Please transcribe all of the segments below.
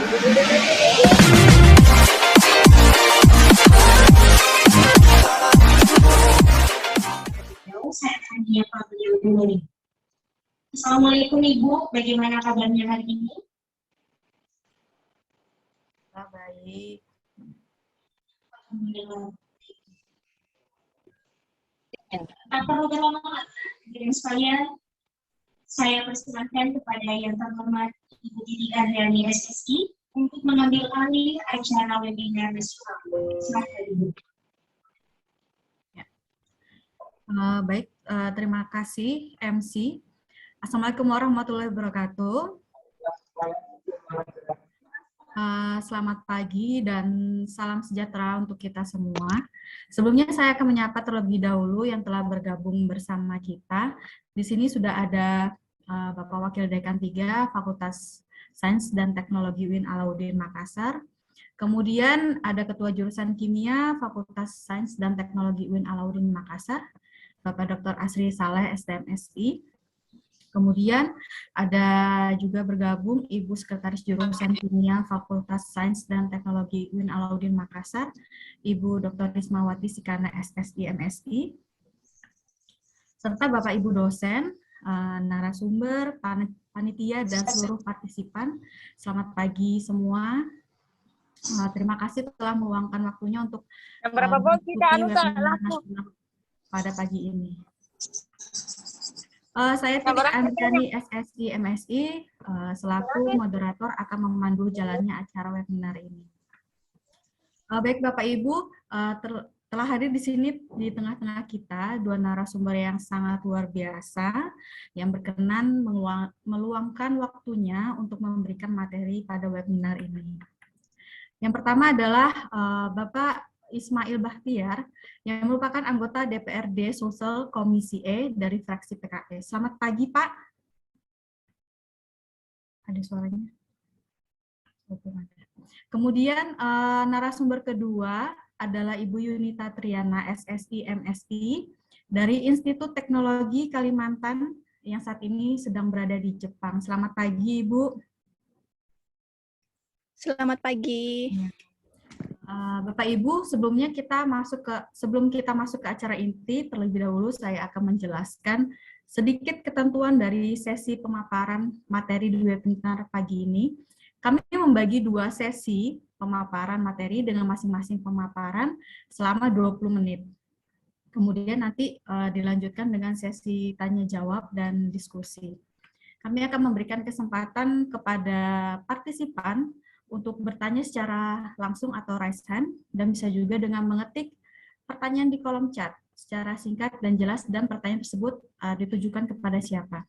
Saya akan menyapa beliau dulu nih. Assalamualaikum Ibu, bagaimana kabarnya hari ini? Baik. Alhamdulillah. Tak perlu berlama-lama, hadirin sekalian, saya persilahkan kepada yang terhormat Ibu Didi Andriani SSI untuk mengambil alih acara webinar nasional. Silakan Ibu. Baik, terima kasih MC. Assalamualaikum warahmatullahi wabarakatuh. Selamat pagi dan salam sejahtera untuk kita semua. Sebelumnya saya akan menyapa terlebih dahulu yang telah bergabung bersama kita. Di sini sudah ada Bapak Wakil Dekan 3 Fakultas Sains dan Teknologi UIN Alauddin Makassar. Kemudian ada Ketua Jurusan Kimia Fakultas Sains dan Teknologi UIN Alauddin Makassar, Bapak Dr. Asri Saleh, STMSI. Kemudian ada juga bergabung Ibu Sekretaris Jurusan Kimia Fakultas Sains dan Teknologi UIN Alauddin Makassar, Ibu Dr. Rismawati Sikana, SSI, MSI, serta Bapak Ibu dosen, narasumber, panitia, dan seluruh partisipan. Selamat pagi semua. Terima kasih telah meluangkan waktunya untuk mengikuti webinar nasional pada pagi ini. Saya Didi Andriani SSI MSI selaku moderator akan memandu jalannya acara webinar ini. Baik Bapak Ibu, telah hadir di sini di tengah-tengah kita dua narasumber yang sangat luar biasa yang berkenan meluangkan waktunya untuk memberikan materi pada webinar ini. Yang pertama adalah Bapak Ismail Bahtiar, yang merupakan anggota DPRD Sulsel Komisi E dari fraksi PKS. Selamat pagi, Pak. Ada suaranya? Kemudian narasumber kedua adalah Ibu Yunita Triana, SSI MSI, dari Institut Teknologi Kalimantan, yang saat ini sedang berada di Jepang. Selamat pagi, Ibu. Selamat pagi. Bapak Ibu, sebelum kita masuk ke acara inti, terlebih dahulu saya akan menjelaskan sedikit ketentuan dari sesi pemaparan materi di webinar pagi ini. Kami membagi dua sesi pemaparan materi dengan masing-masing pemaparan selama 20 menit. Kemudian nanti dilanjutkan dengan sesi tanya jawab dan diskusi. Kami akan memberikan kesempatan kepada partisipan untuk bertanya secara langsung atau raise hand, dan bisa juga dengan mengetik pertanyaan di kolom chat secara singkat dan jelas, dan pertanyaan tersebut ditujukan kepada siapa.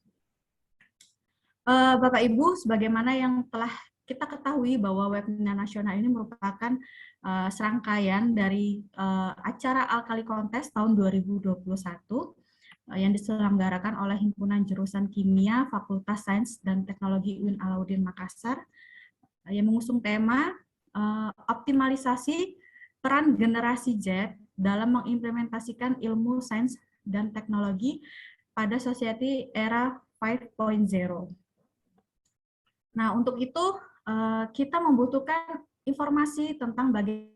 Bapak Ibu, sebagaimana yang telah kita ketahui bahwa webinar nasional ini merupakan serangkaian dari acara Alkali Kontes tahun 2021 yang diselenggarakan oleh Himpunan Jurusan Kimia Fakultas Sains dan Teknologi UIN Alauddin Makassar, yang mengusung tema optimalisasi peran generasi Z dalam mengimplementasikan ilmu sains dan teknologi pada society era 5.0. Nah, untuk itu kita membutuhkan informasi tentang bagaimana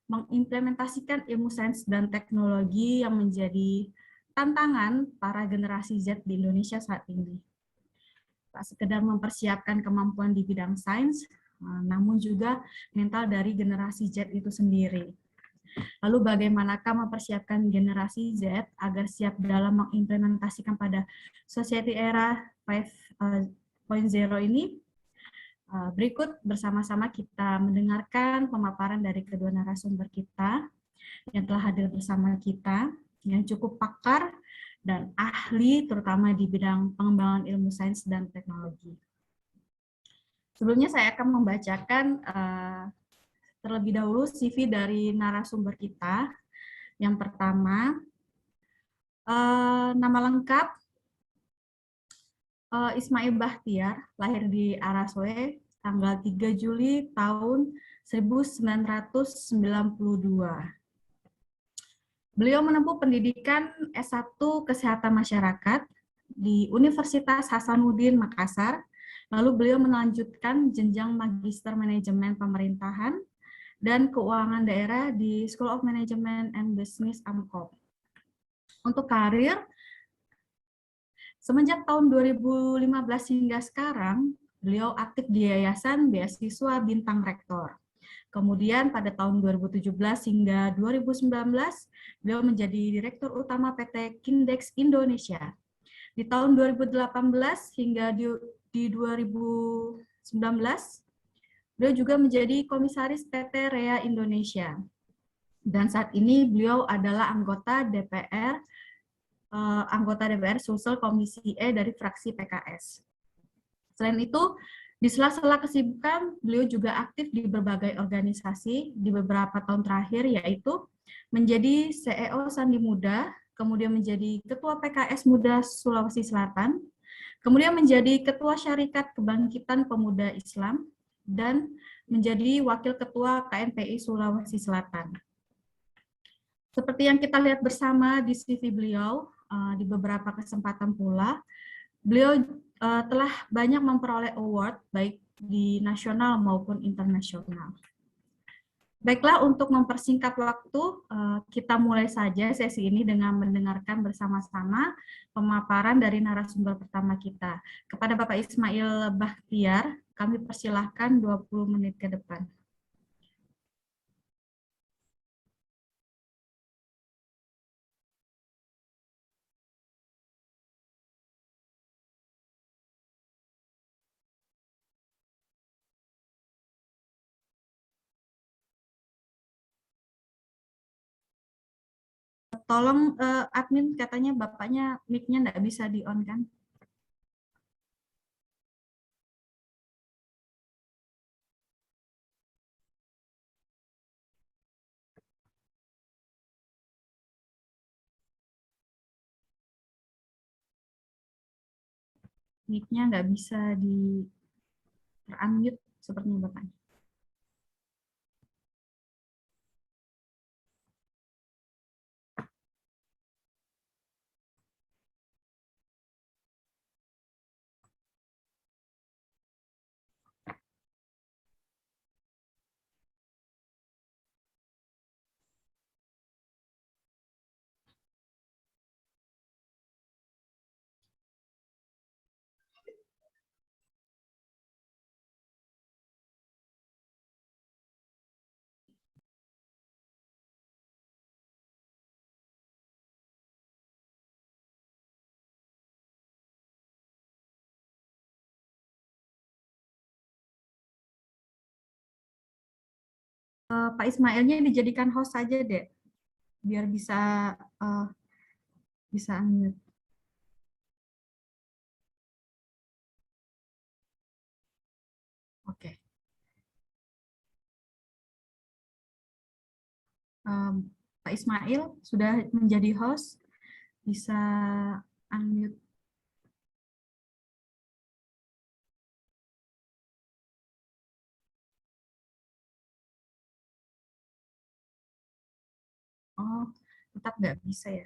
mengimplementasikan ilmu sains dan teknologi yang menjadi tantangan para generasi Z di Indonesia saat ini. Tak sekedar mempersiapkan kemampuan di bidang sains, namun juga mental dari generasi Z itu sendiri. Lalu bagaimanakah mempersiapkan generasi Z agar siap dalam mengimplementasikan pada society era 5.0 ini? Berikut bersama-sama kita mendengarkan pemaparan dari kedua narasumber kita yang telah hadir bersama kita, yang cukup pakar dan ahli terutama di bidang pengembangan ilmu sains dan teknologi. Sebelumnya saya akan membacakan terlebih dahulu CV dari narasumber kita. Yang pertama, nama lengkap Ismail Bahtiar, lahir di Araswe, tanggal 3 Juli tahun 1992. Beliau menempuh pendidikan S1 Kesehatan Masyarakat di Universitas Hasanuddin Makassar, Lalu beliau melanjutkan jenjang Magister Manajemen Pemerintahan dan Keuangan Daerah di School of Management and Business Amcop. Untuk karir, semenjak tahun 2015 hingga sekarang, beliau aktif di Yayasan Beasiswa Bintang Rektor. Kemudian pada tahun 2017 hingga 2019, beliau menjadi Direktur Utama PT Kindex Indonesia. Di tahun 2018 hingga di 2019, beliau juga menjadi Komisaris PT Rea Indonesia. Dan saat ini beliau adalah anggota DPR Sulsel Komisi E dari fraksi PKS. Selain itu, di sela-sela kesibukan, beliau juga aktif di berbagai organisasi di beberapa tahun terakhir, yaitu menjadi CEO Sandi Muda, kemudian menjadi Ketua PKS Muda Sulawesi Selatan, kemudian menjadi Ketua Syarikat Kebangkitan Pemuda Islam, dan menjadi Wakil Ketua KMPI Sulawesi Selatan. Seperti yang kita lihat bersama di CV beliau, di beberapa kesempatan pula, beliau telah banyak memperoleh award baik di nasional maupun internasional. Baiklah, untuk mempersingkat waktu, kita mulai saja sesi ini dengan mendengarkan bersama-sama pemaparan dari narasumber pertama kita. Kepada Bapak Ismail Bakhtiar, kami persilahkan 20 menit ke depan. Tolong admin, katanya Bapaknya mic-nya nggak bisa di-on kan? Mic-nya nggak bisa di-unmute sepertinya Bapaknya. Pak Ismailnya dijadikan host saja deh, biar bisa unmute. Oke. Pak Ismail sudah menjadi host, bisa unmute. Oh, tetap nggak bisa ya.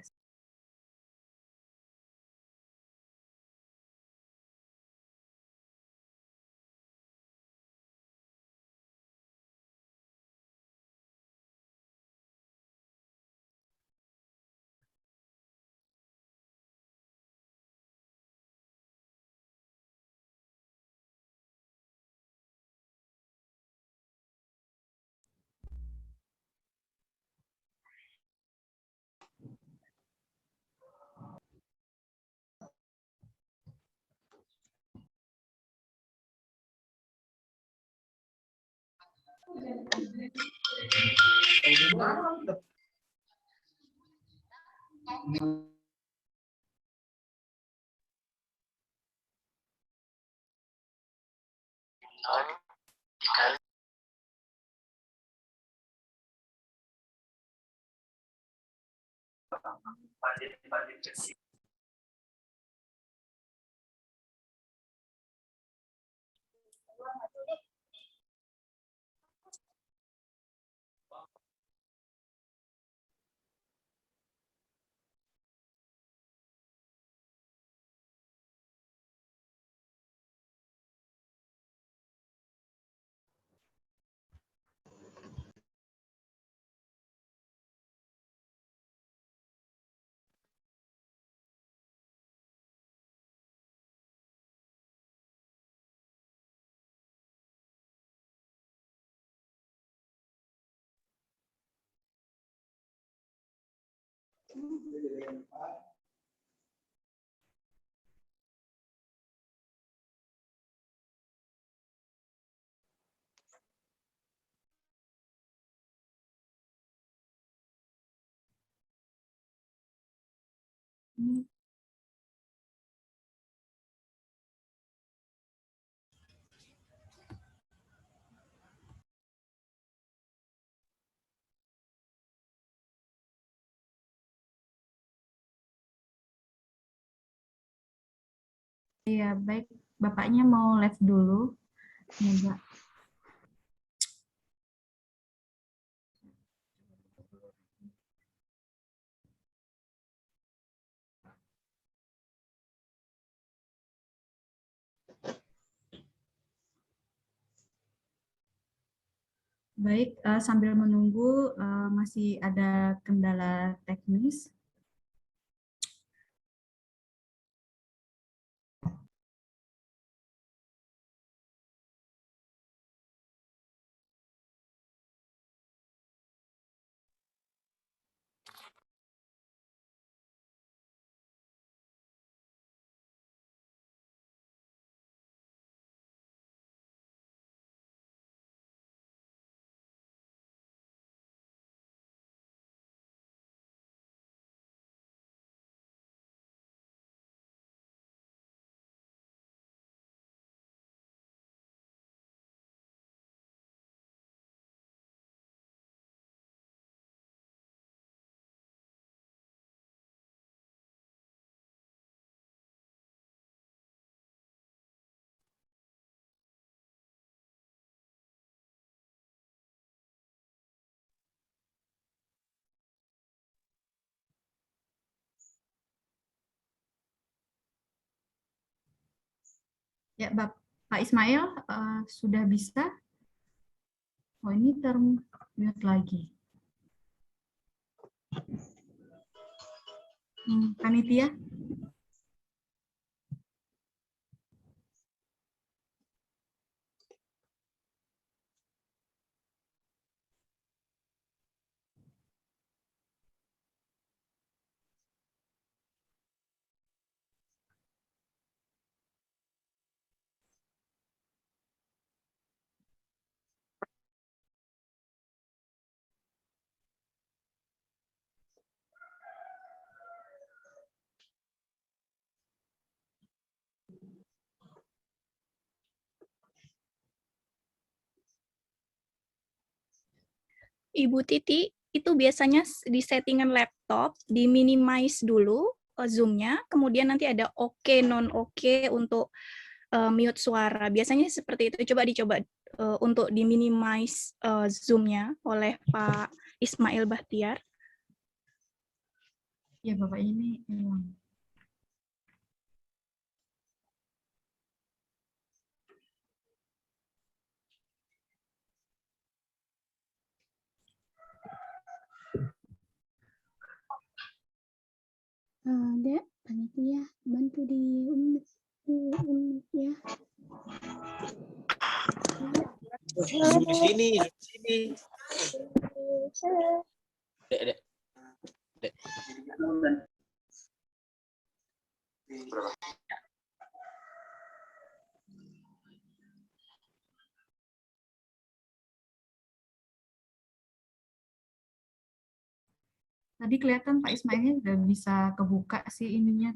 Iya, baik. Bapaknya mau live dulu. Nyoba. Baik, sambil menunggu masih ada kendala teknis. Ya, Pak Ismail sudah bisa. Oh, ini termute lagi. Panitia? Ibu Titi, itu biasanya di settingan laptop, di minimize dulu Zoom-nya, kemudian nanti ada oke, non oke untuk mute suara. Biasanya seperti itu. Coba dicoba untuk di minimize Zoom-nya oleh Pak Ismail Bahtiar. Ya, Bapak ini hilang. Dek, panitia bantu di unmute ya. Di sini. Dek. Tadi kelihatan Pak Ismailnya udah bisa kebuka sih ininya,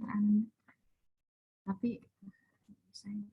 tapi saya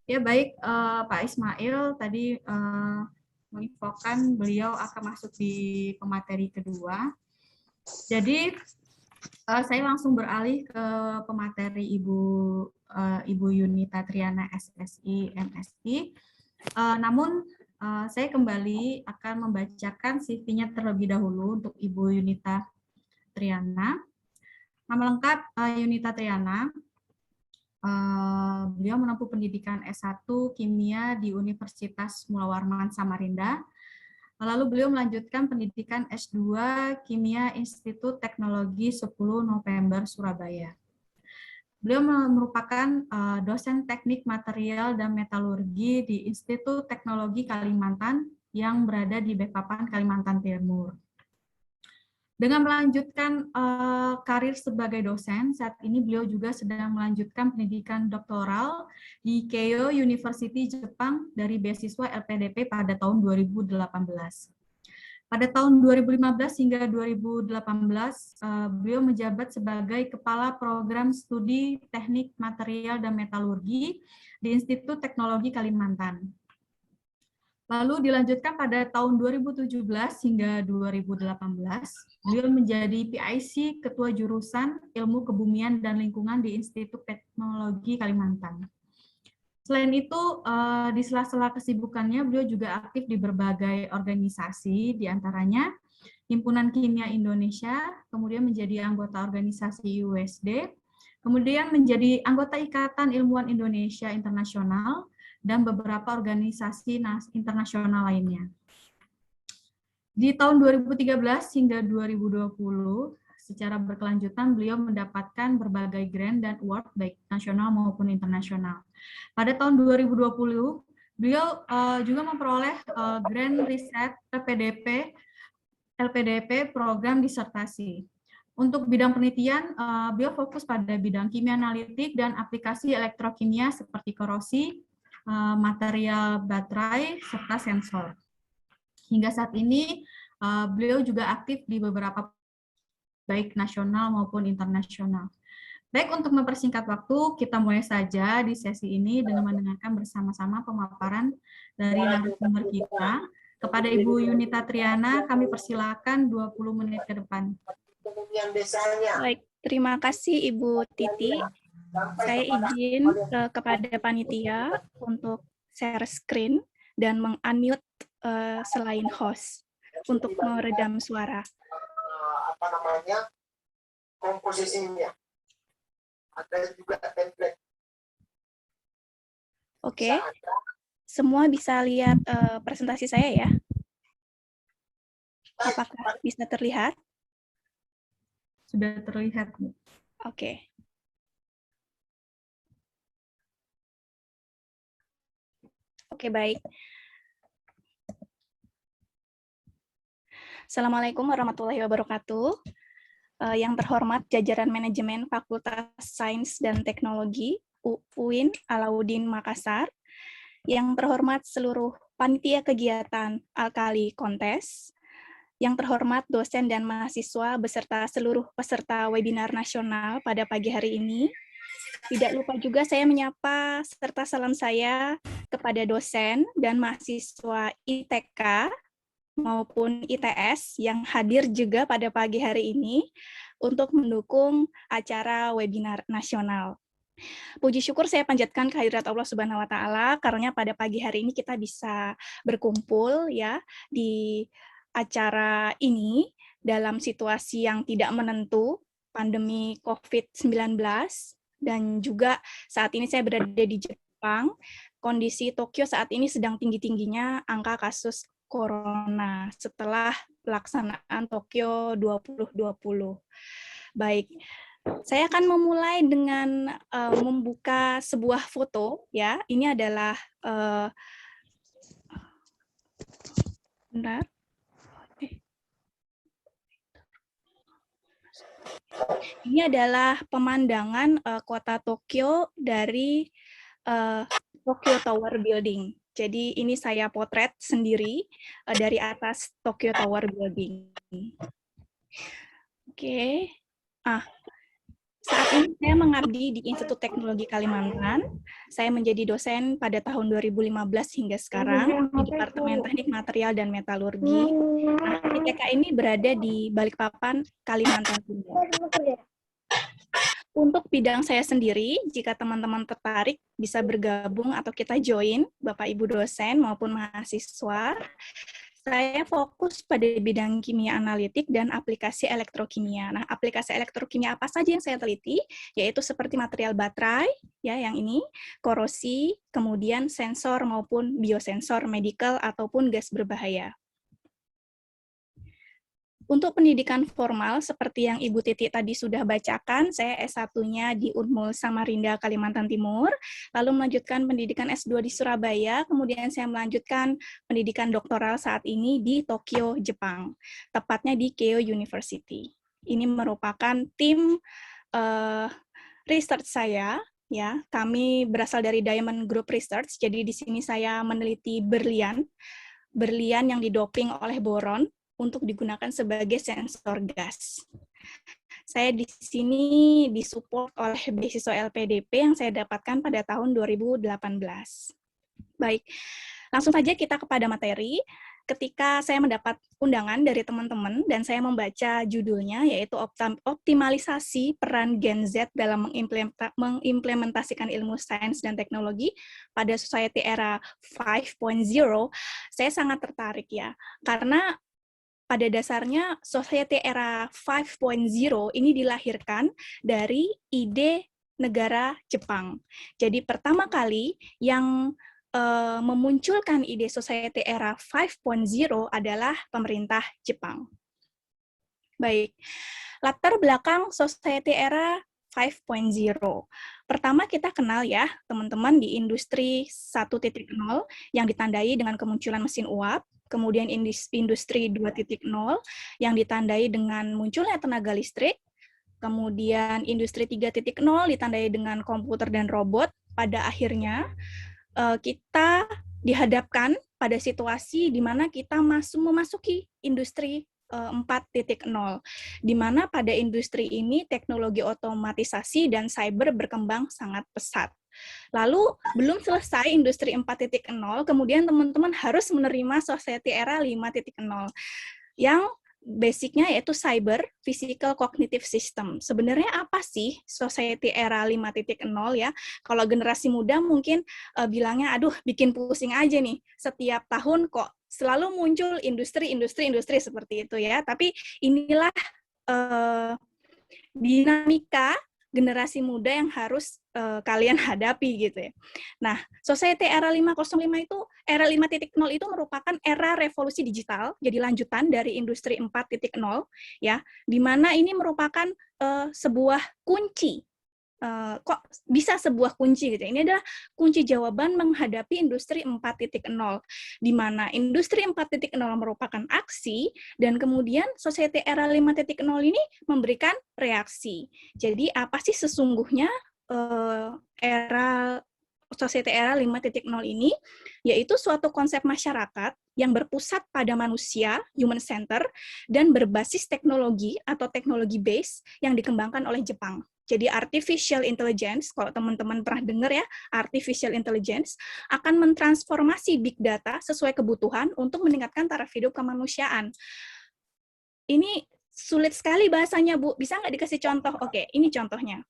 Ya baik, Pak Ismail tadi menginfokan beliau akan masuk di pemateri kedua. Jadi saya langsung beralih ke pemateri Ibu Yunita Triana SSI MSI. Namun saya kembali akan membacakan CV-nya terlebih dahulu untuk Ibu Yunita Triana. Nama lengkap Yunita Triana. Beliau menempuh pendidikan S1 Kimia di Universitas Mula Warman Samarinda. Lalu beliau melanjutkan pendidikan S2 Kimia Institut Teknologi 10 November Surabaya. Beliau merupakan dosen teknik material dan metalurgi di Institut Teknologi Kalimantan yang berada di Balikpapan, Kalimantan Timur. Dengan melanjutkan karir sebagai dosen, saat ini beliau juga sedang melanjutkan pendidikan doktoral di Keio University Jepang dari beasiswa LPDP pada tahun 2018. Pada tahun 2015 hingga 2018, beliau menjabat sebagai Kepala Program Studi Teknik Material dan Metalurgi di Institut Teknologi Kalimantan. Lalu dilanjutkan pada tahun 2017 hingga 2018, beliau menjadi PIC Ketua Jurusan Ilmu Kebumian dan Lingkungan di Institut Teknologi Kalimantan. Selain itu, di sela-sela kesibukannya, beliau juga aktif di berbagai organisasi, diantaranya Himpunan Kimia Indonesia, kemudian menjadi anggota organisasi USD, kemudian menjadi anggota Ikatan Ilmuwan Indonesia Internasional, dan beberapa organisasi internasional lainnya. Di tahun 2013 hingga 2020, secara berkelanjutan beliau mendapatkan berbagai grant dan award baik nasional maupun internasional. Pada tahun 2020, beliau juga memperoleh grant riset LPDP program disertasi. Untuk bidang penelitian, beliau fokus pada bidang kimia analitik dan aplikasi elektrokimia seperti korosi, material baterai, serta sensor. Hingga saat ini, beliau juga aktif di beberapa baik nasional maupun internasional. Baik, untuk mempersingkat waktu, kita mulai saja di sesi ini dengan mendengarkan bersama-sama pemaparan dari narasumber kita. Kepada Ibu Yunita Triana, kami persilakan 20 menit ke depan. Baik, terima kasih Ibu Titi. Saya izin kepada panitia untuk share screen dan meng-unmute selain host untuk meredam suara. Apa namanya, komposisinya. Ada juga template. Oke, semua bisa lihat presentasi saya ya? Apakah bisa terlihat? Sudah terlihat, Bu. Oke. Oke, baik. Assalamualaikum warahmatullahi wabarakatuh. Yang terhormat jajaran manajemen Fakultas Sains dan Teknologi UIN Alauddin Makassar. Yang terhormat seluruh panitia kegiatan Alkali Kontes. Yang terhormat dosen dan mahasiswa beserta seluruh peserta webinar nasional pada pagi hari ini. Tidak lupa juga saya menyapa serta salam saya kepada dosen dan mahasiswa ITK maupun ITS yang hadir juga pada pagi hari ini untuk mendukung acara webinar nasional. Puji syukur saya panjatkan kehadirat Allah Subhanahu wa taala karena pada pagi hari ini kita bisa berkumpul ya di acara ini dalam situasi yang tidak menentu, pandemi COVID-19, dan juga saat ini saya berada di Jepang. Kondisi Tokyo saat ini sedang tinggi-tingginya angka kasus corona setelah pelaksanaan Tokyo 2020. Baik, saya akan memulai dengan membuka sebuah foto ya. Ini adalah bentar. Ini adalah pemandangan kota Tokyo dari Tokyo Tower Building. Jadi ini saya potret sendiri dari atas Tokyo Tower Building. Oke. Saat ini saya mengabdi di Institut Teknologi Kalimantan. Saya menjadi dosen pada tahun 2015 hingga sekarang di Departemen Teknik Material dan Metalurgi. Nah, ITK ini berada di Balikpapan, Kalimantan Timur. Untuk bidang saya sendiri, jika teman-teman tertarik bisa bergabung atau kita join, Bapak Ibu dosen maupun mahasiswa. Saya fokus pada bidang kimia analitik dan aplikasi elektrokimia. Nah, aplikasi elektrokimia apa saja yang saya teliti, yaitu seperti material baterai, ya yang ini, korosi, kemudian sensor maupun biosensor medical ataupun gas berbahaya. Untuk pendidikan formal, seperti yang Ibu Titi tadi sudah bacakan, saya S1-nya di Unmul Samarinda, Kalimantan Timur, lalu melanjutkan pendidikan S2 di Surabaya, kemudian saya melanjutkan pendidikan doktoral saat ini di Tokyo, Jepang, tepatnya di Keio University. Ini merupakan tim research saya, ya. Kami berasal dari Diamond Group Research, jadi di sini saya meneliti berlian yang didoping oleh boron, untuk digunakan sebagai sensor gas. Saya di sini disupport oleh beasiswa LPDP yang saya dapatkan pada tahun 2018. Baik, langsung saja kita kepada materi. Ketika saya mendapat undangan dari teman-teman dan saya membaca judulnya, yaitu optimalisasi peran Gen Z dalam mengimplementasikan ilmu sains dan teknologi pada society era 5.0, saya sangat tertarik ya, karena pada dasarnya society era 5.0 ini dilahirkan dari ide negara Jepang. Jadi pertama kali yang memunculkan ide society era 5.0 adalah pemerintah Jepang. Baik, latar belakang society era 5.0. Pertama kita kenal ya, teman-teman, di industri 1.0 yang ditandai dengan kemunculan mesin uap, kemudian industri 2.0 yang ditandai dengan munculnya tenaga listrik, kemudian industri 3.0 ditandai dengan komputer dan robot. Pada akhirnya kita dihadapkan pada situasi di mana kita memasuki industri 4.0, di mana pada industri ini teknologi otomatisasi dan cyber berkembang sangat pesat. Lalu belum selesai industri 4.0, kemudian teman-teman harus menerima society era 5.0 yang basicnya yaitu cyber physical cognitive system. Sebenarnya apa sih society era 5.0 ya? Kalau generasi muda mungkin bilangnya aduh bikin pusing aja nih. Setiap tahun kok selalu muncul industri seperti itu ya. Tapi inilah dinamika generasi muda yang harus kalian hadapi gitu ya. Nah, society era 5.0 itu, era 5.0 itu merupakan era revolusi digital, jadi lanjutan dari industri 4.0 ya, di mana ini merupakan sebuah kunci. Kok bisa sebuah kunci gitu. Ini adalah kunci jawaban menghadapi industri 4.0, di mana industri 4.0 merupakan aksi dan kemudian society era 5.0 ini memberikan reaksi. Jadi apa sih sesungguhnya era society era 5.0 ini? Yaitu suatu konsep masyarakat yang berpusat pada manusia, human center, dan berbasis teknologi atau teknologi base yang dikembangkan oleh Jepang. Jadi artificial intelligence, kalau teman-teman pernah dengar ya, artificial intelligence akan mentransformasi big data sesuai kebutuhan untuk meningkatkan taraf hidup kemanusiaan. Ini sulit sekali bahasanya, Bu. Bisa nggak dikasih contoh? Oke, ini contohnya.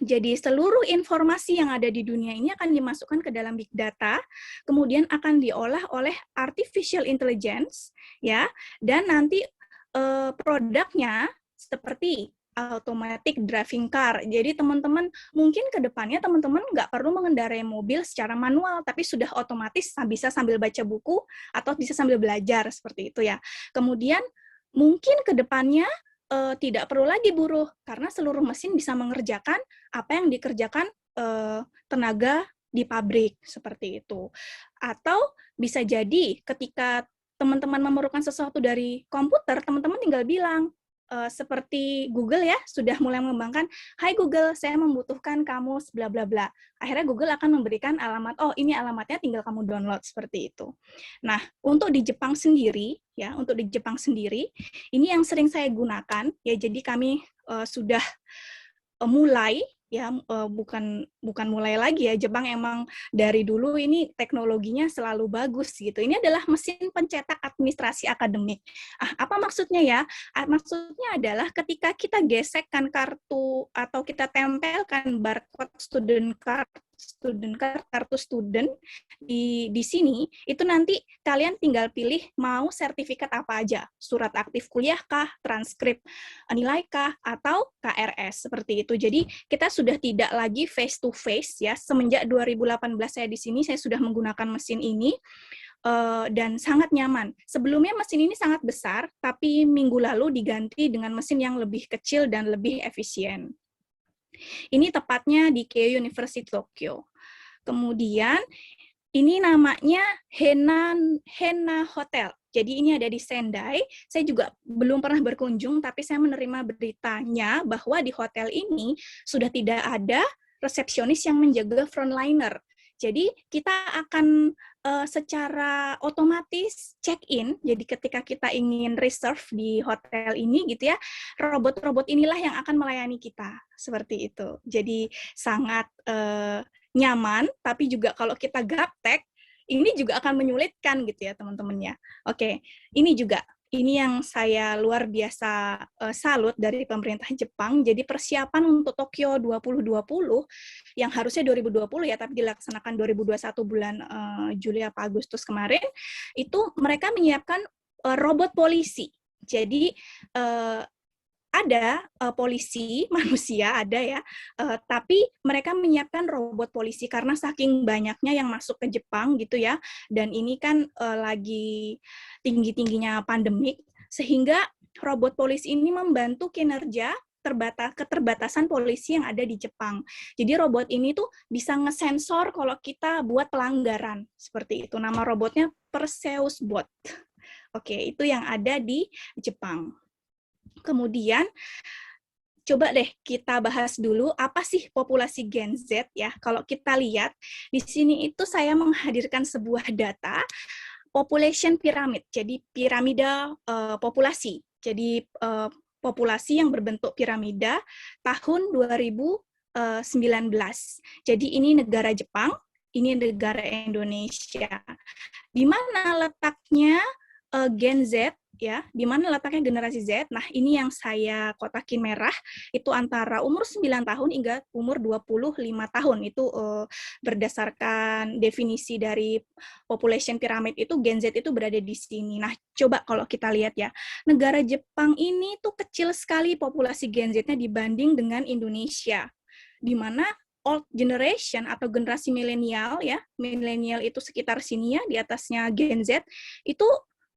Jadi seluruh informasi yang ada di dunia ini akan dimasukkan ke dalam big data, kemudian akan diolah oleh artificial intelligence, ya, dan nanti produknya seperti automatic driving car. Jadi teman-teman mungkin ke depannya teman-teman nggak perlu mengendarai mobil secara manual, tapi sudah otomatis bisa sambil baca buku atau bisa sambil belajar seperti itu ya. Kemudian mungkin ke depannya tidak perlu lagi buruh karena seluruh mesin bisa mengerjakan apa yang dikerjakan tenaga di pabrik seperti itu. Atau bisa jadi ketika teman-teman memerlukan sesuatu dari komputer, teman-teman tinggal bilang, seperti Google ya, sudah mulai mengembangkan, "Hai Google, saya membutuhkan kamu bla bla bla." Akhirnya Google akan memberikan alamat, "Oh, ini alamatnya, tinggal kamu download," seperti itu. Nah, untuk di Jepang sendiri, ya, ini yang sering saya gunakan, ya, jadi kami sudah mulai ya, bukan mulai lagi ya, Jepang emang dari dulu ini teknologinya selalu bagus gitu. Ini adalah mesin pencetak administrasi akademik. Apa maksudnya ya? Maksudnya adalah ketika kita gesekkan kartu atau kita tempelkan barcode student card, kartu student di sini, itu nanti kalian tinggal pilih mau sertifikat apa aja, surat aktif kuliah kah, transkrip nilai kah, atau KRS, seperti itu. Jadi kita sudah tidak lagi face to face ya. Semenjak 2018 saya di sini, saya sudah menggunakan mesin ini dan sangat nyaman. Sebelumnya mesin ini sangat besar, tapi minggu lalu diganti dengan mesin yang lebih kecil dan lebih efisien. Ini tepatnya di Keio University Tokyo. Kemudian ini namanya Hena Hotel. Jadi ini ada di Sendai. Saya juga belum pernah berkunjung, tapi saya menerima beritanya bahwa di hotel ini sudah tidak ada resepsionis yang menjaga frontliner. Jadi kita akan secara otomatis check-in. Jadi ketika kita ingin reserve di hotel ini gitu ya, robot-robot inilah yang akan melayani kita. Seperti itu. Jadi sangat nyaman, tapi juga kalau kita gaptek, ini juga akan menyulitkan gitu ya teman-temannya. Oke, ini yang saya luar biasa salut dari pemerintah Jepang. Jadi persiapan untuk Tokyo 2020 yang harusnya 2020 ya, tapi dilaksanakan 2021 bulan Juli atau Agustus kemarin, itu mereka menyiapkan robot polisi. Jadi ada polisi manusia ada ya, tapi mereka menyiapkan robot polisi karena saking banyaknya yang masuk ke Jepang gitu ya, dan ini kan lagi tinggi-tingginya pandemik, sehingga robot polisi ini membantu kinerja keterbatasan polisi yang ada di Jepang. Jadi robot ini tuh bisa ngesensor kalau kita buat pelanggaran, seperti itu. Nama robotnya Perseus Bot. Oke, itu yang ada di Jepang. Kemudian, coba deh kita bahas dulu apa sih populasi Gen Z ya. Kalau kita lihat, di sini itu saya menghadirkan sebuah data population pyramid, jadi piramida populasi. Jadi populasi yang berbentuk piramida tahun 2019. Jadi ini negara Jepang, ini negara Indonesia. Di mana letaknya Gen Z? Ya, di mana letaknya generasi Z? Nah, ini yang saya kotakin merah, itu antara umur 9 tahun hingga umur 25 tahun. Itu berdasarkan definisi dari population pyramid itu, Gen Z itu berada di sini. Nah, coba kalau kita lihat ya, negara Jepang ini tuh kecil sekali populasi Gen Z-nya dibanding dengan Indonesia, di mana old generation atau generasi milenial ya, milenial itu sekitar sini ya, di atasnya Gen Z, itu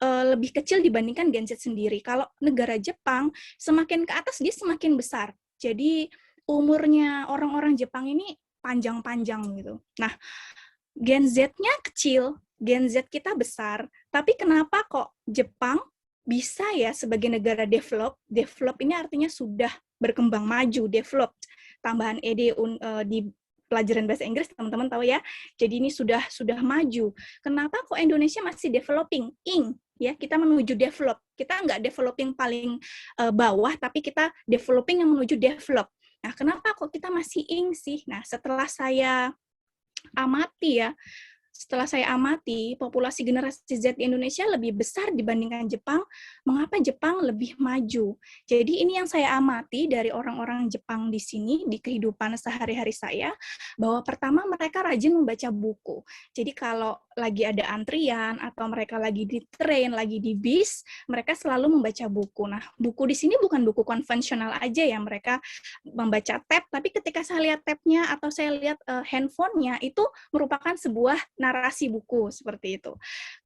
lebih kecil dibandingkan Gen Z sendiri. Kalau negara Jepang, semakin ke atas dia semakin besar. Jadi umurnya orang-orang Jepang ini panjang-panjang gitu. Nah, Gen Z-nya kecil, Gen Z kita besar, tapi kenapa kok Jepang bisa ya sebagai negara develop ini artinya sudah berkembang maju, developed, tambahan ed di pelajaran bahasa Inggris, teman-teman tahu ya. Jadi ini sudah maju. Kenapa kok Indonesia masih developing? Ya, kita menuju develop. Kita nggak developing paling bawah, tapi kita developing yang menuju develop. Nah, kenapa kok kita masih sih? Nah, setelah saya amati, populasi generasi Z di Indonesia lebih besar dibandingkan Jepang. Mengapa Jepang lebih maju? Jadi ini yang saya amati dari orang-orang Jepang di sini, di kehidupan sehari-hari saya, bahwa pertama mereka rajin membaca buku. Jadi kalau lagi ada antrian, atau mereka lagi di train, lagi di bis, mereka selalu membaca buku. Nah, buku di sini bukan buku konvensional aja ya, mereka membaca tab, tapi ketika saya lihat tabnya, atau saya lihat handphonenya, itu merupakan sebuah narasi buku, seperti itu.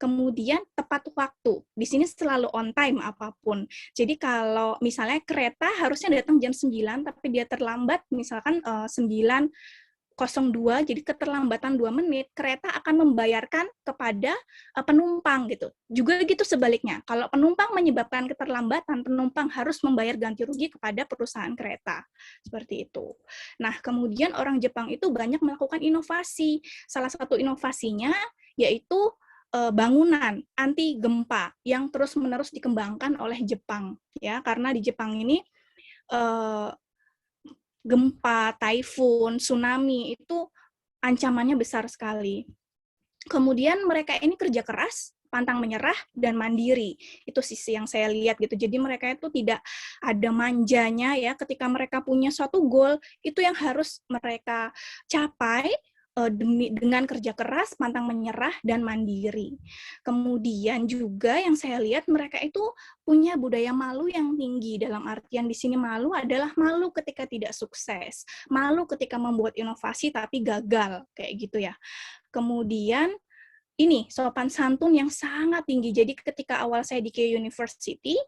Kemudian tepat waktu, di sini selalu on time apapun. Jadi kalau misalnya kereta harusnya datang jam 9, tapi dia terlambat, misalkan 9:02, jadi keterlambatan 2 menit, kereta akan membayarkan kepada penumpang gitu. Juga gitu sebaliknya, kalau penumpang menyebabkan keterlambatan, penumpang harus membayar ganti rugi kepada perusahaan kereta. Seperti itu. Nah, kemudian orang Jepang itu banyak melakukan inovasi. Salah satu inovasinya yaitu bangunan anti gempa yang terus-menerus dikembangkan oleh Jepang ya, karena di Jepang ini gempa, taifun, tsunami, itu ancamannya besar sekali. Kemudian mereka ini kerja keras, pantang menyerah, dan mandiri. Itu sisi yang saya lihat gitu. Jadi mereka itu tidak ada manjanya ya, ketika mereka punya suatu goal, itu yang harus mereka capai dengan kerja keras, pantang menyerah, dan mandiri. Kemudian juga yang saya lihat mereka itu punya budaya malu yang tinggi. Dalam artian di sini malu adalah malu ketika tidak sukses, malu ketika membuat inovasi tapi gagal, kayak gitu ya. Kemudian ini sopan santun yang sangat tinggi. Jadi ketika awal saya di Keio University,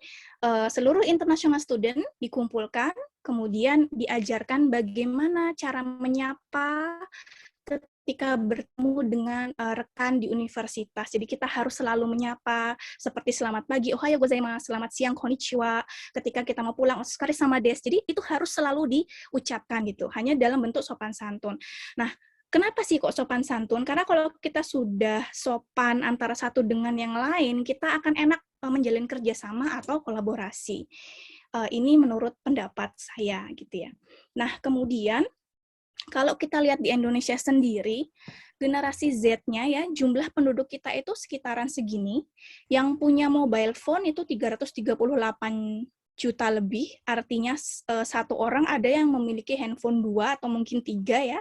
seluruh international student dikumpulkan, kemudian diajarkan bagaimana cara menyapa ketika bertemu dengan rekan di universitas. Jadi kita harus selalu menyapa seperti selamat pagi, ohayo gozaimasu, selamat siang, konnichiwa. Ketika kita mau pulang, otsukare sama desu. Jadi itu harus selalu diucapkan gitu, hanya dalam bentuk sopan santun. Nah, kenapa sih kok sopan santun? Karena kalau kita sudah sopan antara satu dengan yang lain, kita akan enak menjalin kerjasama atau kolaborasi. Ini menurut pendapat saya gitu ya. Nah, kemudian kalau kita lihat di Indonesia sendiri, generasi Z-nya ya, jumlah penduduk kita itu sekitaran segini, yang punya mobile phone itu 338 juta lebih, artinya satu orang ada yang memiliki handphone 2 atau mungkin 3 ya,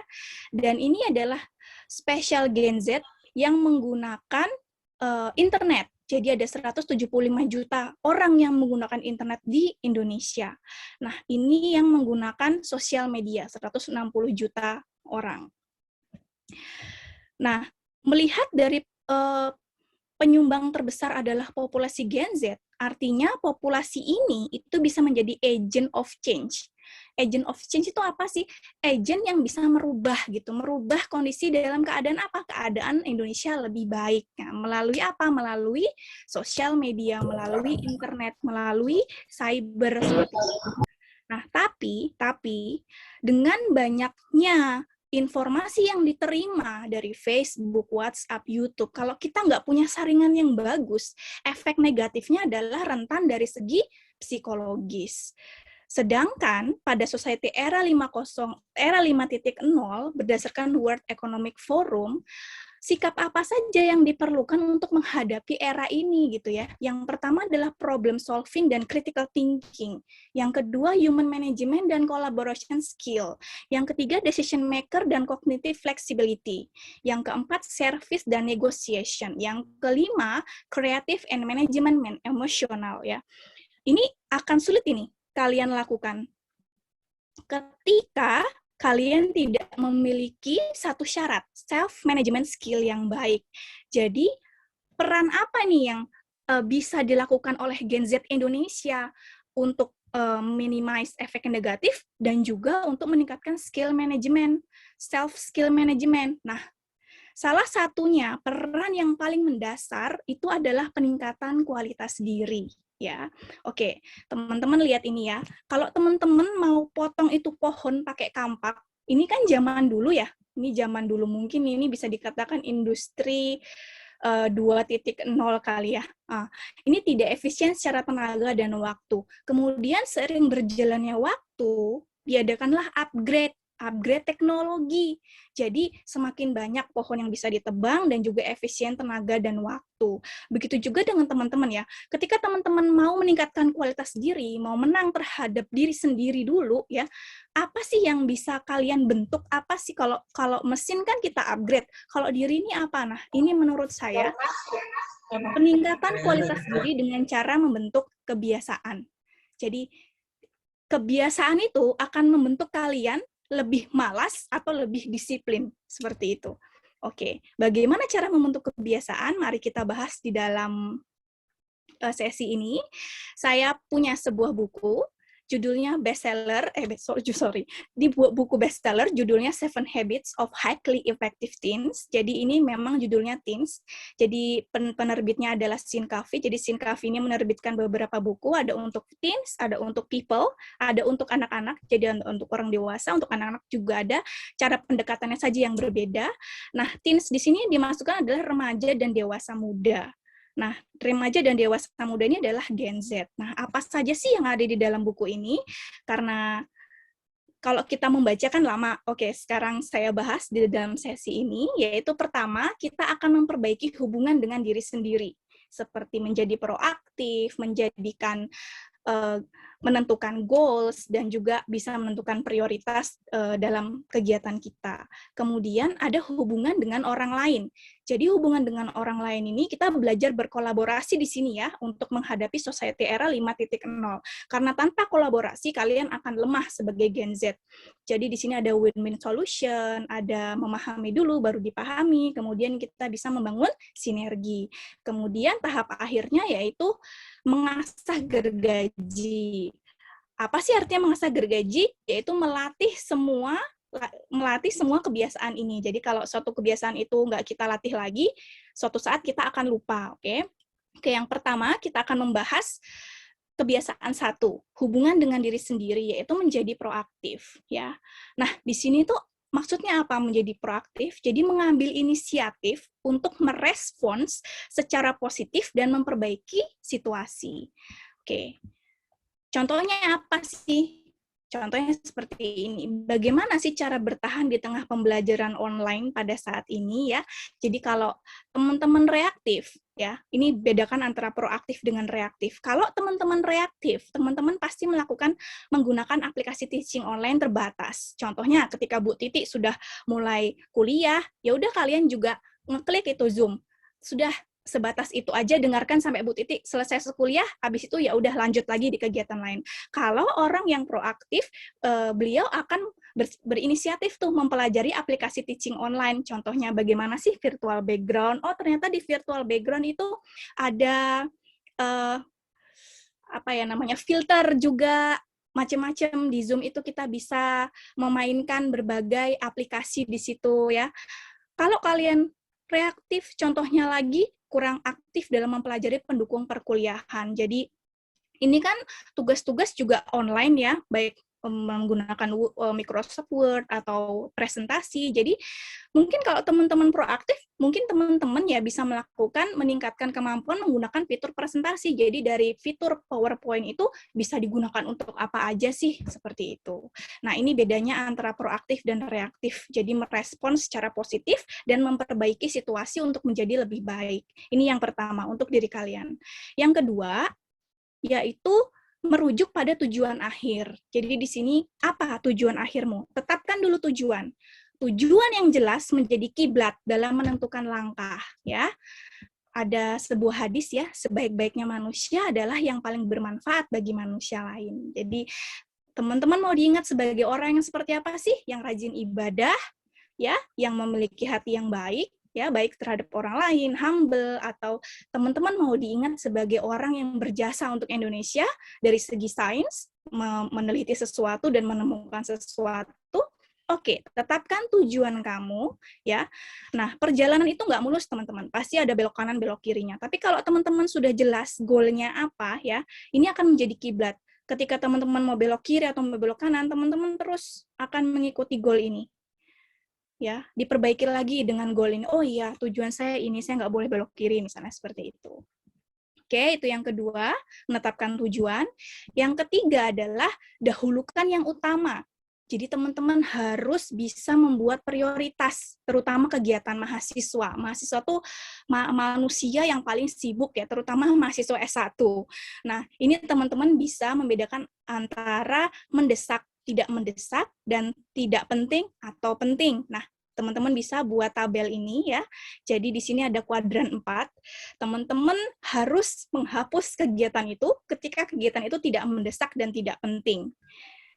dan ini adalah spesial Gen Z yang menggunakan internet. Jadi ada 175 juta orang yang menggunakan internet di Indonesia. Nah, ini yang menggunakan sosial media, 160 juta orang. Nah, melihat dari penyumbang terbesar adalah populasi Gen Z, artinya populasi ini itu bisa menjadi agent of change. Agent of change itu apa sih? Agent yang bisa merubah gitu, merubah kondisi dalam keadaan apa? Keadaan Indonesia lebih baik. Nah, melalui apa? Melalui sosial media, melalui internet, melalui cyber seperti itu. Nah, tapi dengan banyaknya informasi yang diterima dari Facebook, WhatsApp, YouTube, kalau kita nggak punya saringan yang bagus, efek negatifnya adalah rentan dari segi psikologis. Sedangkan pada society era 5.0 berdasarkan World Economic Forum, sikap apa saja yang diperlukan untuk menghadapi era ini gitu ya. Yang pertama adalah problem solving dan critical thinking. Yang kedua human management dan collaboration skill. Yang ketiga decision maker dan cognitive flexibility. Yang keempat service dan negotiation. Yang kelima creative and management emotional ya. Ini akan sulit ini kalian lakukan ketika kalian tidak memiliki satu syarat, self-management skill yang baik. Jadi, peran apa nih yang bisa dilakukan oleh Gen Z Indonesia untuk minimize efek negatif dan juga untuk meningkatkan skill management, self-skill management. Nah, salah satunya, peran yang paling mendasar itu adalah peningkatan kualitas diri. Ya, oke, teman-teman lihat ini ya. Kalau teman-teman mau potong itu pohon pakai kampak, ini kan zaman dulu ya. Ini zaman dulu, mungkin ini bisa dikatakan industri 2.0 kali ya. Ini tidak efisien secara tenaga dan waktu. Kemudian seiring berjalannya waktu, diadakanlah upgrade teknologi. Jadi semakin banyak pohon yang bisa ditebang dan juga efisien tenaga dan waktu. Begitu juga dengan teman-teman ya. Ketika teman-teman mau meningkatkan kualitas diri, mau menang terhadap diri sendiri dulu ya, apa sih yang bisa kalian bentuk? Apa sih kalau mesin kan kita upgrade. Kalau diri ini apa? Nah, ini menurut saya peningkatan kualitas diri dengan cara membentuk kebiasaan. Jadi kebiasaan itu akan membentuk kalian lebih malas atau lebih disiplin, seperti itu. Oke, bagaimana cara membentuk kebiasaan? Mari kita bahas di dalam sesi ini. Saya punya sebuah buku, judulnya bestseller, di buku bestseller judulnya 7 Habits of Highly Effective Teens. Jadi ini memang judulnya teens. Jadi penerbitnya adalah Sinkafi. Jadi Sinkafi ini menerbitkan beberapa buku, ada untuk teens, ada untuk people, ada untuk anak-anak, jadi untuk orang dewasa, untuk anak-anak juga ada. Cara pendekatannya saja yang berbeda. Nah, teens di sini dimasukkan adalah remaja dan dewasa muda. Nah, remaja dan dewasa muda ini adalah Gen Z. Nah, apa saja sih yang ada di dalam buku ini? Karena kalau kita membaca kan lama. Oke, sekarang saya bahas di dalam sesi ini, yaitu pertama, kita akan memperbaiki hubungan dengan diri sendiri, seperti menjadi proaktif, menentukan goals, dan juga bisa menentukan prioritas dalam kegiatan kita. Kemudian ada hubungan dengan orang lain. Jadi hubungan dengan orang lain ini kita belajar berkolaborasi di sini ya untuk menghadapi society era 5.0. Karena tanpa kolaborasi kalian akan lemah sebagai Gen Z. Jadi di sini ada win-win solution, ada memahami dulu baru dipahami, kemudian kita bisa membangun sinergi. Kemudian tahap akhirnya yaitu mengasah gergaji. Apa sih artinya mengasah gergaji? Yaitu melatih semua kebiasaan ini. Jadi kalau suatu kebiasaan itu nggak kita latih lagi, suatu saat kita akan lupa. Oke, yang pertama kita akan membahas kebiasaan 1, hubungan dengan diri sendiri, yaitu menjadi proaktif. Ya, nah di sini tuh maksudnya apa menjadi proaktif? Jadi mengambil inisiatif untuk merespons secara positif dan memperbaiki situasi. Oke, contohnya apa sih? Contohnya seperti ini. Bagaimana sih cara bertahan di tengah pembelajaran online pada saat ini ya? Jadi kalau teman-teman reaktif, ya, ini bedakan antara proaktif dengan reaktif. Kalau teman-teman reaktif, teman-teman pasti menggunakan aplikasi teaching online terbatas. Contohnya ketika Bu Titi sudah mulai kuliah, ya udah kalian juga ngeklik itu Zoom. Sudah sebatas itu aja, dengarkan sampai Bu Titi selesai kuliah, habis itu ya udah lanjut lagi di kegiatan lain. Kalau orang yang proaktif, beliau akan berinisiatif tuh mempelajari aplikasi teaching online. Contohnya bagaimana sih virtual background? Oh, ternyata di virtual background itu ada filter juga, macam-macam. Di Zoom itu kita bisa memainkan berbagai aplikasi di situ ya. Kalau kalian reaktif, contohnya lagi kurang aktif dalam mempelajari pendukung perkuliahan. Jadi ini kan tugas-tugas juga online ya, baik menggunakan Microsoft Word atau presentasi. Jadi mungkin kalau teman-teman proaktif, mungkin teman-teman ya bisa meningkatkan kemampuan menggunakan fitur presentasi. Jadi dari fitur PowerPoint itu bisa digunakan untuk apa aja sih, seperti itu. Nah, ini bedanya antara proaktif dan reaktif. Jadi merespons secara positif dan memperbaiki situasi untuk menjadi lebih baik. Ini yang pertama untuk diri kalian. Yang kedua, yaitu merujuk pada tujuan akhir. Jadi di sini apa tujuan akhirmu? Tetapkan dulu tujuan. Tujuan yang jelas menjadi kiblat dalam menentukan langkah, ya. Ada sebuah hadis ya, sebaik-baiknya manusia adalah yang paling bermanfaat bagi manusia lain. Jadi teman-teman mau diingat sebagai orang yang seperti apa sih? Yang rajin ibadah, ya, yang memiliki hati yang baik, ya, baik terhadap orang lain, humble, atau teman-teman mau diingat sebagai orang yang berjasa untuk Indonesia dari segi sains, meneliti sesuatu dan menemukan sesuatu. Oke, tetapkan tujuan kamu, ya. Nah, perjalanan itu nggak mulus, teman-teman. Pasti ada belok kanan, belok kirinya. Tapi kalau teman-teman sudah jelas goalnya apa, ya, ini akan menjadi kiblat. Ketika teman-teman mau belok kiri atau mau belok kanan, teman-teman terus akan mengikuti goal ini. Ya, diperbaiki lagi dengan goal ini. Oh iya, tujuan saya ini, saya nggak boleh belok kiri, misalnya seperti itu. Oke, itu yang kedua, menetapkan tujuan. Yang ketiga adalah dahulukan yang utama. Jadi teman-teman harus bisa membuat prioritas, terutama kegiatan mahasiswa. Mahasiswa tuh manusia yang paling sibuk ya, terutama mahasiswa S1. Nah, ini teman-teman bisa membedakan antara mendesak, tidak mendesak, dan tidak penting atau penting. Nah, teman-teman bisa buat tabel ini ya. Jadi di sini ada kuadran 4. Teman-teman harus menghapus kegiatan itu ketika kegiatan itu tidak mendesak dan tidak penting.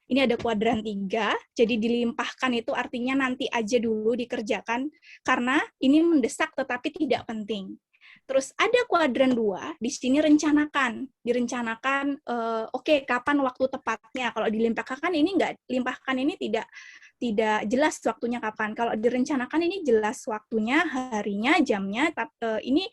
Ini ada kuadran 3, jadi dilimpahkan itu artinya nanti aja dulu dikerjakan, karena ini mendesak tetapi tidak penting. Terus ada kuadran 2, di sini direncanakan, oke, kapan waktu tepatnya. Kalau dilimpahkan ini limpahkan ini tidak jelas waktunya kapan. Kalau direncanakan ini jelas waktunya, harinya, jamnya. Ini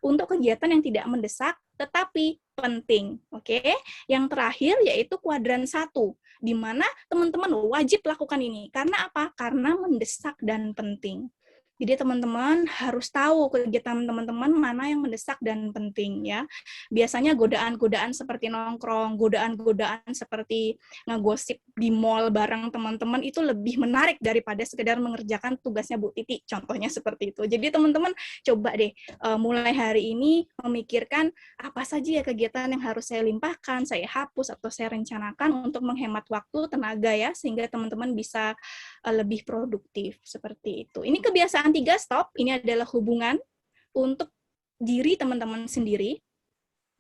untuk kegiatan yang tidak mendesak tetapi penting. Oke. Yang terakhir yaitu kuadran 1, di mana teman-teman wajib lakukan ini. Karena apa? Karena mendesak dan penting. Jadi teman-teman harus tahu kegiatan teman-teman mana yang mendesak dan penting ya. Biasanya godaan-godaan seperti nongkrong, godaan-godaan seperti ngegosip di mall bareng teman-teman itu lebih menarik daripada sekedar mengerjakan tugasnya Bu Titi. Contohnya seperti itu. Jadi teman-teman coba deh mulai hari ini memikirkan apa saja ya kegiatan yang harus saya limpahkan, saya hapus atau saya rencanakan untuk menghemat waktu, tenaga ya, sehingga teman-teman bisa lebih produktif seperti itu. Ini kebiasaan 3 stop, ini adalah hubungan untuk diri teman-teman sendiri.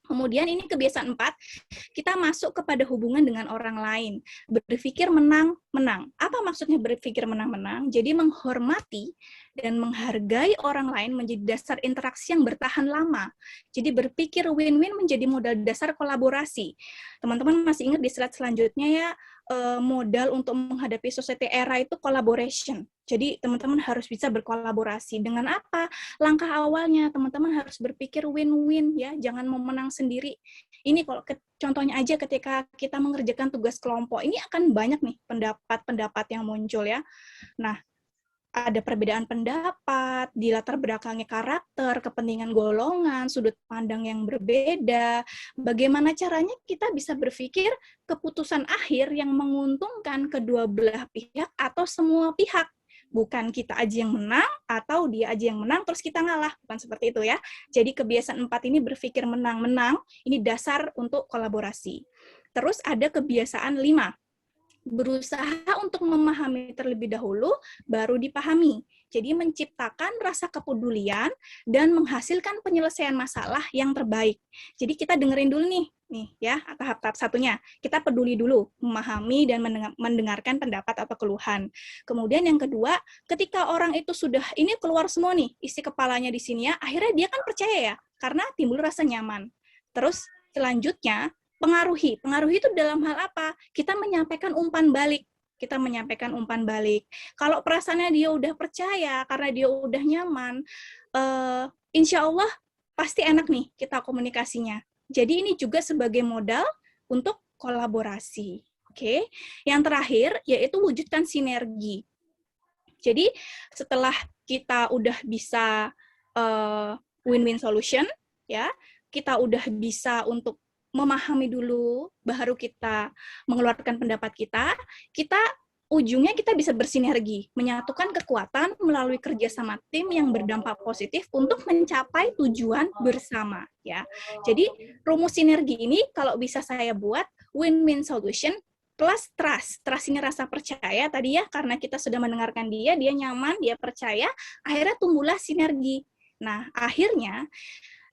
Kemudian ini kebiasaan 4, kita masuk kepada hubungan dengan orang lain. Berpikir menang-menang. Apa maksudnya berpikir menang-menang? Jadi menghormati dan menghargai orang lain menjadi dasar interaksi yang bertahan lama. Jadi berpikir win-win menjadi modal dasar kolaborasi. Teman-teman masih ingat di slide selanjutnya ya, modal untuk menghadapi society era itu collaboration. Jadi teman-teman harus bisa berkolaborasi. Dengan apa? Langkah awalnya teman-teman harus berpikir win-win ya, jangan mau menang sendiri. Ini kalau contohnya aja ketika kita mengerjakan tugas kelompok, ini akan banyak nih pendapat-pendapat yang muncul ya. Nah, ada perbedaan pendapat, di latar belakangnya karakter, kepentingan golongan, sudut pandang yang berbeda. Bagaimana caranya kita bisa berpikir keputusan akhir yang menguntungkan kedua belah pihak atau semua pihak. Bukan kita aja yang menang atau dia aja yang menang terus kita ngalah. Bukan seperti itu ya. Jadi kebiasaan 4 ini berpikir menang-menang, ini dasar untuk kolaborasi. Terus ada kebiasaan 5. Berusaha untuk memahami terlebih dahulu, baru dipahami. Jadi menciptakan rasa kepedulian dan menghasilkan penyelesaian masalah yang terbaik. Jadi kita dengerin dulu nih ya, tahap-tahap satunya. Kita peduli dulu, memahami dan mendengarkan pendapat atau keluhan. Kemudian yang kedua, ketika orang itu sudah, ini keluar semua nih, isi kepalanya di sini ya, akhirnya dia kan percaya ya, karena timbul rasa nyaman. Terus selanjutnya, pengaruhi itu dalam hal apa? Kita menyampaikan umpan balik. Kalau perasaannya dia udah percaya, karena dia udah nyaman, insya Allah pasti enak nih kita komunikasinya. Jadi ini juga sebagai modal untuk kolaborasi. Oke. Yang terakhir yaitu wujudkan sinergi. Jadi setelah kita udah bisa win-win solution, ya, kita udah bisa untuk memahami dulu, baru kita mengeluarkan pendapat kita ujungnya kita bisa bersinergi, menyatukan kekuatan melalui kerjasama tim yang berdampak positif untuk mencapai tujuan bersama. Ya, jadi rumus sinergi ini kalau bisa saya buat win-win solution plus trust. Trust ini rasa percaya tadi ya, karena kita sudah mendengarkan dia nyaman, dia percaya, akhirnya tumbuhlah sinergi. Nah, akhirnya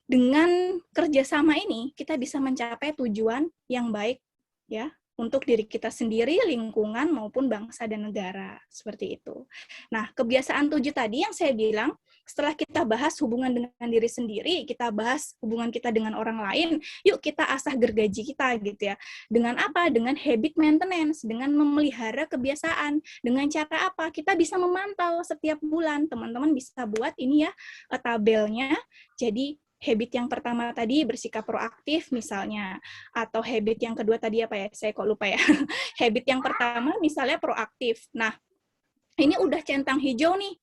dengan kerjasama ini, kita bisa mencapai tujuan yang baik ya untuk diri kita sendiri, lingkungan, maupun bangsa dan negara. Seperti itu. Nah, kebiasaan 7 tadi yang saya bilang, setelah kita bahas hubungan dengan diri sendiri, kita bahas hubungan kita dengan orang lain, yuk kita asah gergaji kita gitu ya. Dengan apa? Dengan habit maintenance, dengan memelihara kebiasaan. Dengan cara apa? Kita bisa memantau setiap bulan. Teman-teman bisa buat ini ya, tabelnya. Jadi, habit yang pertama tadi bersikap proaktif misalnya, atau habit yang kedua tadi apa ya, saya kok lupa ya. Habit yang pertama misalnya proaktif. Nah, ini udah centang hijau nih,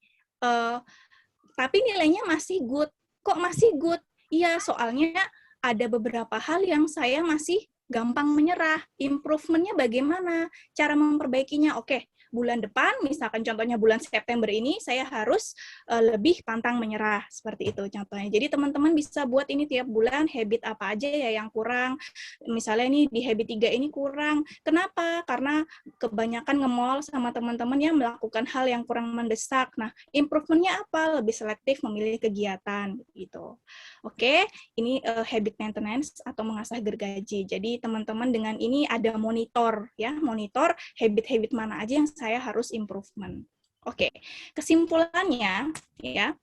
tapi nilainya masih good. Kok masih good? Iya, soalnya ada beberapa hal yang saya masih gampang menyerah. Improvement-nya bagaimana? Cara memperbaikinya, oke. Bulan depan, misalkan contohnya bulan September ini, saya harus lebih pantang menyerah, seperti itu contohnya. Jadi teman-teman bisa buat ini tiap bulan, habit apa aja ya yang kurang. Misalnya ini di habit 3 ini kurang. Kenapa? Karena kebanyakan nge-mall sama teman-teman yang melakukan hal yang kurang mendesak. Nah, improvement-nya apa? Lebih selektif memilih kegiatan, gitu. Oke, ini habit maintenance atau mengasah gergaji. Jadi teman-teman dengan ini ada monitor, ya, monitor habit-habit mana aja yang saya harus improvement. Oke, kesimpulannya ya.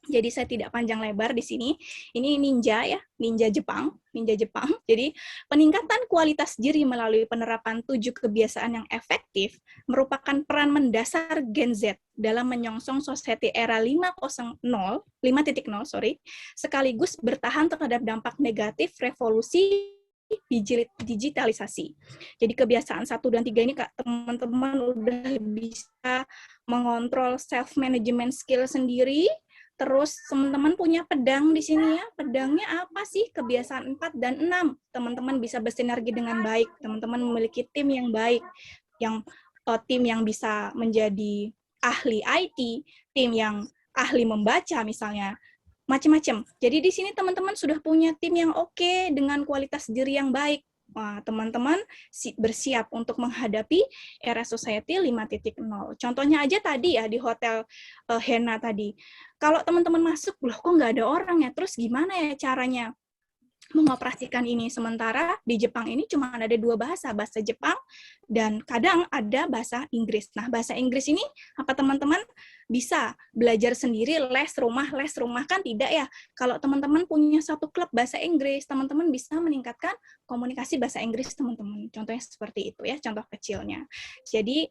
Jadi saya tidak panjang lebar di sini. Ini ninja ya, ninja Jepang. Jadi peningkatan kualitas diri melalui penerapan 7 kebiasaan yang efektif merupakan peran mendasar Gen Z dalam menyongsong society era 5.0, sekaligus bertahan terhadap dampak negatif revolusi digitalisasi. Jadi kebiasaan 1 dan 3 ini Kak, teman-teman udah bisa mengontrol self-management skill sendiri. Terus teman-teman punya pedang di sini ya. Pedangnya apa sih? Kebiasaan 4 dan 6. Teman-teman bisa bersinergi dengan baik. Teman-teman memiliki tim yang baik. Yang tim yang bisa menjadi ahli IT, tim yang ahli membaca misalnya. Macam-macam. Jadi di sini teman-teman sudah punya tim yang oke dengan kualitas diri yang baik. Wah, teman-teman bersiap untuk menghadapi era society 5.0. Contohnya aja tadi ya di hotel Hena tadi. Kalau teman-teman masuk, loh kok nggak ada orang ya? Terus gimana ya caranya mengoperasikan ini? Sementara di Jepang ini cuma ada 2 bahasa Jepang dan kadang ada bahasa Inggris. Nah, bahasa Inggris ini apa teman-teman bisa belajar sendiri, les rumah kan tidak ya. Kalau teman-teman punya satu klub bahasa Inggris, teman-teman bisa meningkatkan komunikasi bahasa Inggris teman-teman. Contohnya seperti itu ya, contoh kecilnya. Jadi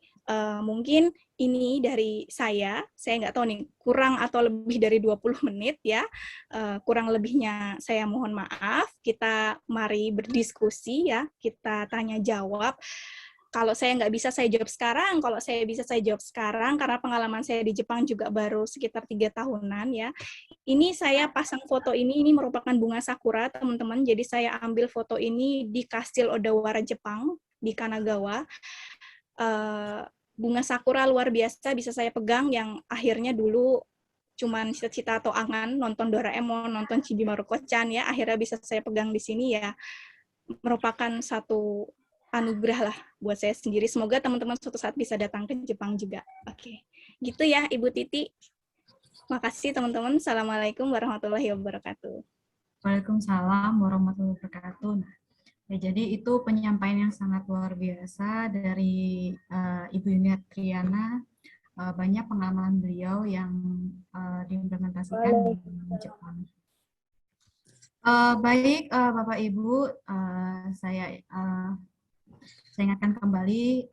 mungkin ini dari saya nggak tahu nih, kurang atau lebih dari 20 menit ya. Kurang lebihnya saya mohon maaf. Kita mari berdiskusi ya, kita tanya jawab. Kalau saya nggak bisa, saya jawab sekarang. Kalau saya bisa, saya jawab sekarang. Karena pengalaman saya di Jepang juga baru sekitar 3 tahunan ya. Ini saya pasang foto ini merupakan bunga sakura, teman-teman. Jadi saya ambil foto ini di Kastil Odawara, Jepang, di Kanagawa. Bunga sakura luar biasa, bisa saya pegang, yang akhirnya dulu cuman cita-cita atau angan, nonton Doraemon, nonton Chibi Maruko-chan ya, akhirnya bisa saya pegang di sini ya. Merupakan satu anugerah lah buat saya sendiri. Semoga teman-teman suatu saat bisa datang ke Jepang juga. Oke, gitu ya Ibu Titi. Makasih teman-teman. Assalamualaikum warahmatullahi wabarakatuh. Waalaikumsalam warahmatullahi wabarakatuh. Nah, ya, jadi itu penyampaian yang sangat luar biasa dari Ibu Yunia Triana. Banyak pengalaman beliau yang diimplementasikan di Jepang. Baik, Bapak Ibu, saya ingatkan kembali,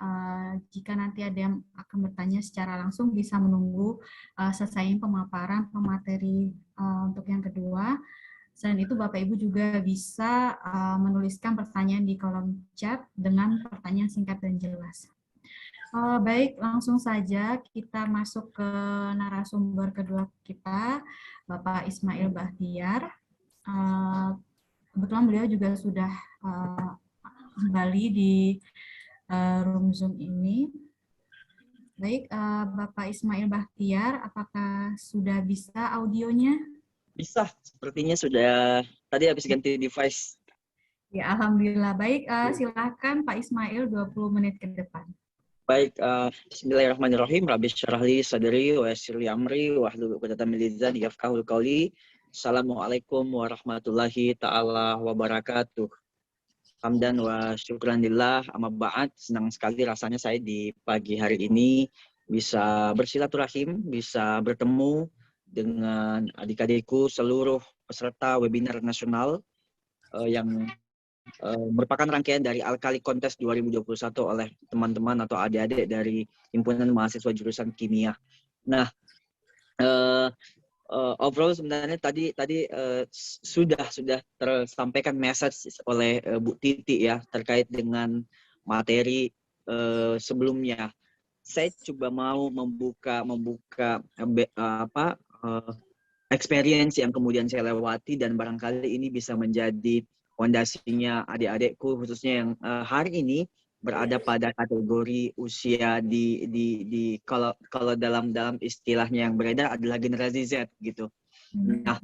jika nanti ada yang akan bertanya secara langsung bisa menunggu selesai pemaparan pemateri untuk yang kedua. Selain itu, Bapak Ibu juga bisa menuliskan pertanyaan di kolom chat dengan pertanyaan singkat dan jelas. Baik, langsung saja kita masuk ke narasumber kedua kita, Bapak Ismail Bahtiar. Kebetulan beliau juga sudah kembali di room Zoom ini. Baik, Bapak Ismail Bahtiar, apakah sudah bisa audionya? Bisa, sepertinya sudah. Tadi habis ganti device. Ya, alhamdulillah. Baik, silakan Pak Ismail, 20 menit ke depan. Baik, bismillahirrahmanirrahim. Rabbi syrah li sadri wa yassir li amri wahlul 'uqdatam min lisani yafqahul qawli. Assalamualaikum warahmatullahi taala wabarakatuh. Hamdan wa syukran lillah, amma ba'd. Senang sekali rasanya saya di pagi hari ini bisa bersilaturahim, bisa bertemu dengan adik-adikku seluruh peserta webinar nasional yang merupakan rangkaian dari Alkali Kontes 2021 oleh teman-teman atau adik-adik dari Himpunan Mahasiswa Jurusan Kimia. Nah, overall sebenarnya tadi sudah tersampaikan message oleh Bu Titi ya terkait dengan materi sebelumnya. Saya coba mau membuka experience yang kemudian saya lewati dan barangkali ini bisa menjadi fondasinya adik-adikku khususnya yang hari ini berada pada kategori usia di kalau dalam istilahnya yang beredar adalah generasi Z gitu. Nah,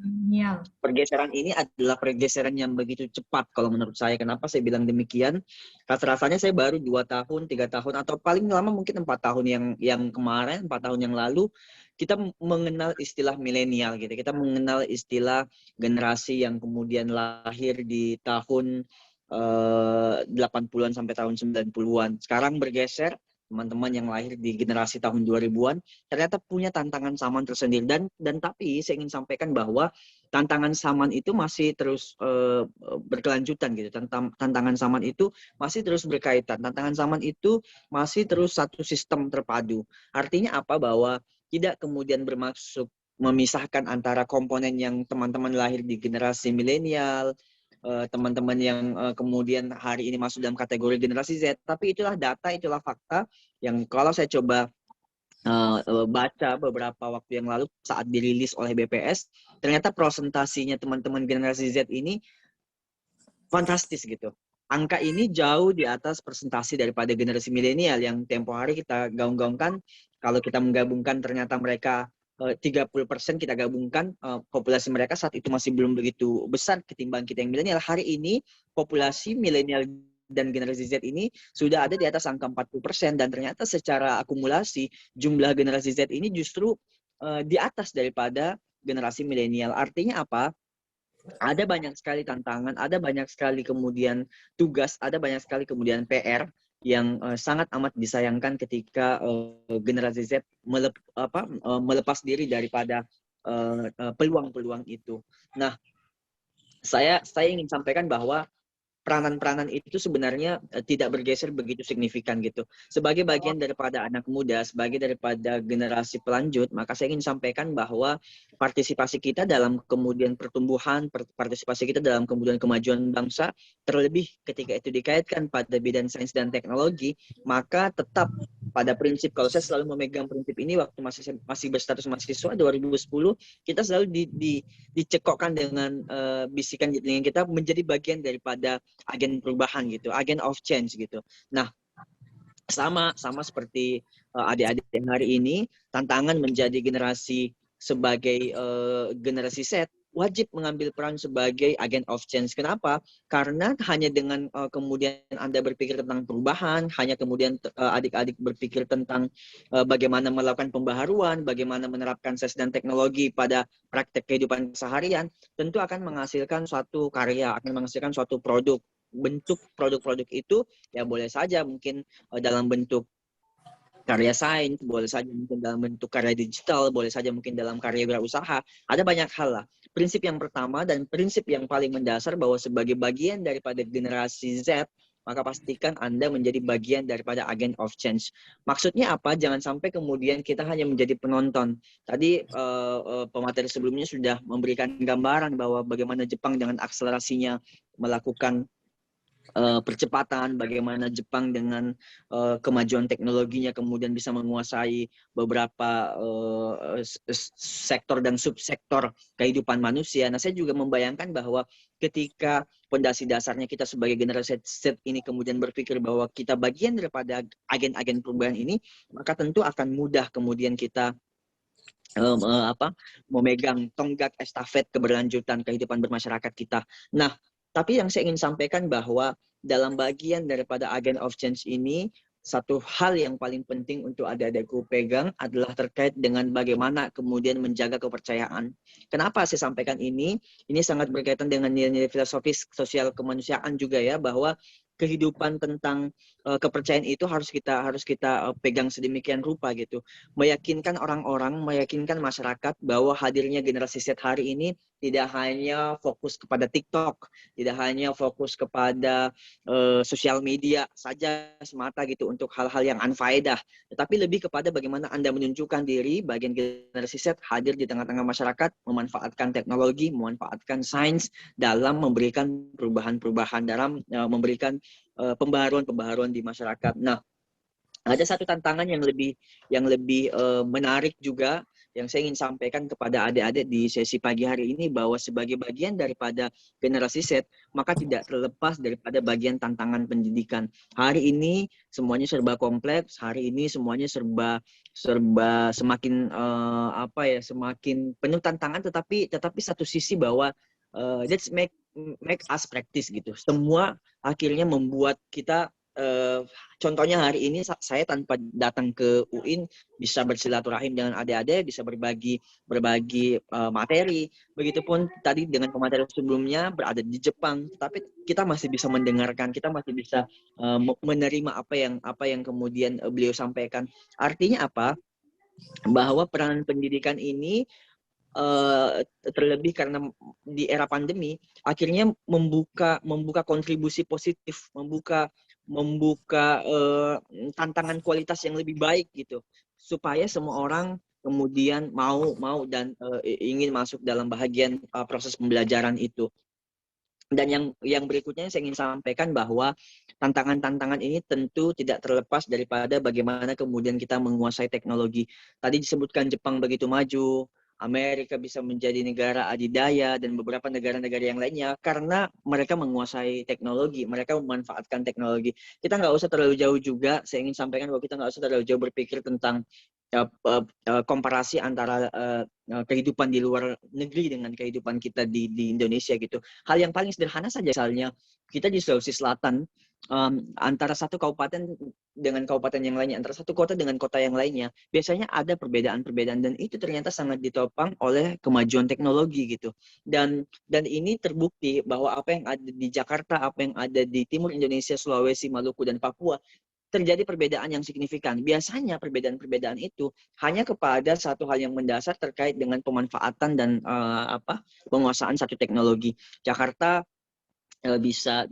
pergeseran ini adalah pergeseran yang begitu cepat kalau menurut saya. Kenapa saya bilang demikian? Rasanya saya baru 2 tahun, 3 tahun, atau paling lama mungkin 4 tahun yang kemarin, 4 tahun yang lalu, kita mengenal istilah milenial gitu. Kita mengenal istilah generasi yang kemudian lahir di tahun 80-an sampai tahun 90-an. Sekarang bergeser, teman-teman yang lahir di generasi tahun 2000-an ternyata punya tantangan zaman tersendiri dan tapi saya ingin sampaikan bahwa tantangan zaman itu masih terus berkelanjutan gitu. Tantangan zaman itu masih terus berkaitan. Tantangan zaman itu masih terus satu sistem terpadu. Artinya apa? Bahwa tidak kemudian bermaksud memisahkan antara komponen yang teman-teman lahir di generasi milenial teman-teman yang kemudian hari ini masuk dalam kategori generasi Z, tapi itulah data, itulah fakta yang kalau saya coba baca beberapa waktu yang lalu saat dirilis oleh BPS, ternyata presentasinya teman-teman generasi Z ini fantastis gitu. Angka ini jauh di atas presentasi daripada generasi milenial yang tempo hari kita gaung-gaungkan. Kalau kita menggabungkan ternyata mereka 30% kita gabungkan, populasi mereka saat itu masih belum begitu besar ketimbang kita yang milenial. Hari ini populasi milenial dan generasi Z ini sudah ada di atas angka 40%, dan ternyata secara akumulasi jumlah generasi Z ini justru di atas daripada generasi milenial. Artinya apa? Ada banyak sekali tantangan, ada banyak sekali kemudian tugas, ada banyak sekali kemudian PR yang sangat amat disayangkan ketika generasi Z melepas diri daripada peluang-peluang itu. Nah, saya ingin sampaikan bahwa peranan-peranan itu sebenarnya tidak bergeser begitu signifikan gitu. Sebagai bagian daripada anak muda, sebagai daripada generasi pelanjut, maka saya ingin sampaikan bahwa partisipasi kita dalam kemudian pertumbuhan, partisipasi kita dalam kemudian kemajuan bangsa, terlebih ketika itu dikaitkan pada bidang sains dan teknologi, maka tetap pada prinsip, kalau saya selalu memegang prinsip ini waktu masih berstatus mahasiswa 2010, kita selalu dicekokkan dengan bisikan dengan kita menjadi bagian daripada agen perubahan gitu, agen of change gitu. Nah, sama seperti adik-adik yang hari ini, tantangan menjadi generasi sebagai generasi Z wajib mengambil peran sebagai agen of change. Kenapa? Karena hanya dengan kemudian Anda berpikir tentang perubahan, hanya kemudian adik-adik berpikir tentang bagaimana melakukan pembaharuan, bagaimana menerapkan sains dan teknologi pada praktek kehidupan seharian, tentu akan menghasilkan suatu karya, akan menghasilkan suatu produk. Bentuk produk-produk itu ya boleh saja mungkin dalam bentuk karya sains, boleh saja mungkin dalam bentuk karya digital, boleh saja mungkin dalam karya wirausaha. Ada banyak hal lah. Prinsip yang pertama dan prinsip yang paling mendasar bahwa sebagai bagian daripada generasi Z, maka pastikan Anda menjadi bagian daripada agent of change. Maksudnya apa? Jangan sampai kemudian kita hanya menjadi penonton. Tadi pemateri sebelumnya sudah memberikan gambaran bahwa bagaimana Jepang dengan akselerasinya melakukan percepatan, bagaimana Jepang dengan kemajuan teknologinya kemudian bisa menguasai beberapa sektor dan subsektor kehidupan manusia. Nah, saya juga membayangkan bahwa ketika fondasi dasarnya kita sebagai generasi Z ini kemudian berpikir bahwa kita bagian daripada agen-agen perubahan ini, maka tentu akan mudah kemudian kita memegang tonggak estafet keberlanjutan kehidupan bermasyarakat kita. Nah, tapi yang saya ingin sampaikan bahwa dalam bagian daripada agent of change ini, satu hal yang paling penting untuk adik-adikku pegang adalah terkait dengan bagaimana kemudian menjaga kepercayaan. Kenapa saya sampaikan ini? Ini sangat berkaitan dengan nilai-nilai filosofis sosial kemanusiaan juga ya, bahwa kehidupan tentang kepercayaan itu harus kita pegang sedemikian rupa gitu. Meyakinkan orang-orang, meyakinkan masyarakat bahwa hadirnya generasi Z hari ini tidak hanya fokus kepada TikTok, tidak hanya fokus kepada sosial media saja semata gitu untuk hal-hal yang unfaedah, tetapi lebih kepada bagaimana Anda menunjukkan diri bagian generasi Z hadir di tengah-tengah masyarakat, memanfaatkan teknologi, memanfaatkan sains dalam memberikan perubahan-perubahan, dalam memberikan pembaharuan-pembaharuan di masyarakat. Nah, ada satu tantangan yang lebih menarik juga yang saya ingin sampaikan kepada adik-adik di sesi pagi hari ini, bahwa sebagai bagian daripada generasi Z, maka tidak terlepas daripada bagian tantangan pendidikan. Hari ini semuanya serba kompleks, hari ini semuanya serba semakin semakin penuh tantangan, tetapi satu sisi bahwa let's make us practice gitu. Semua akhirnya membuat kita contohnya hari ini saya tanpa datang ke UIN bisa bersilaturahim dengan adik-adik, bisa berbagi materi. Begitupun tadi dengan pemateri sebelumnya berada di Jepang, tapi kita masih bisa mendengarkan, kita masih bisa menerima apa yang kemudian beliau sampaikan. Artinya apa? Bahwa peranan pendidikan ini terlebih karena di era pandemi akhirnya membuka kontribusi positif, membuka tantangan kualitas yang lebih baik gitu, supaya semua orang kemudian mau dan ingin masuk dalam bahagian proses pembelajaran itu. Dan yang berikutnya saya ingin sampaikan bahwa tantangan-tantangan ini tentu tidak terlepas daripada bagaimana kemudian kita menguasai teknologi. Tadi disebutkan Jepang begitu maju, Amerika bisa menjadi negara adidaya, dan beberapa negara-negara yang lainnya karena mereka menguasai teknologi, mereka memanfaatkan teknologi. Kita nggak usah terlalu jauh juga, saya ingin sampaikan bahwa kita nggak usah terlalu jauh berpikir tentang komparasi antara kehidupan di luar negeri dengan kehidupan kita di Indonesia gitu. Hal yang paling sederhana saja, misalnya kita di Sulawesi Selatan, antara satu kabupaten dengan kabupaten yang lainnya, antara satu kota dengan kota yang lainnya, biasanya ada perbedaan-perbedaan, dan itu ternyata sangat ditopang oleh kemajuan teknologi gitu. Dan ini terbukti bahwa apa yang ada di Jakarta, apa yang ada di Timur Indonesia, Sulawesi, Maluku, dan Papua, terjadi perbedaan yang signifikan. Biasanya perbedaan-perbedaan itu hanya kepada satu hal yang mendasar terkait dengan pemanfaatan dan penguasaan satu teknologi. Jakarta bisa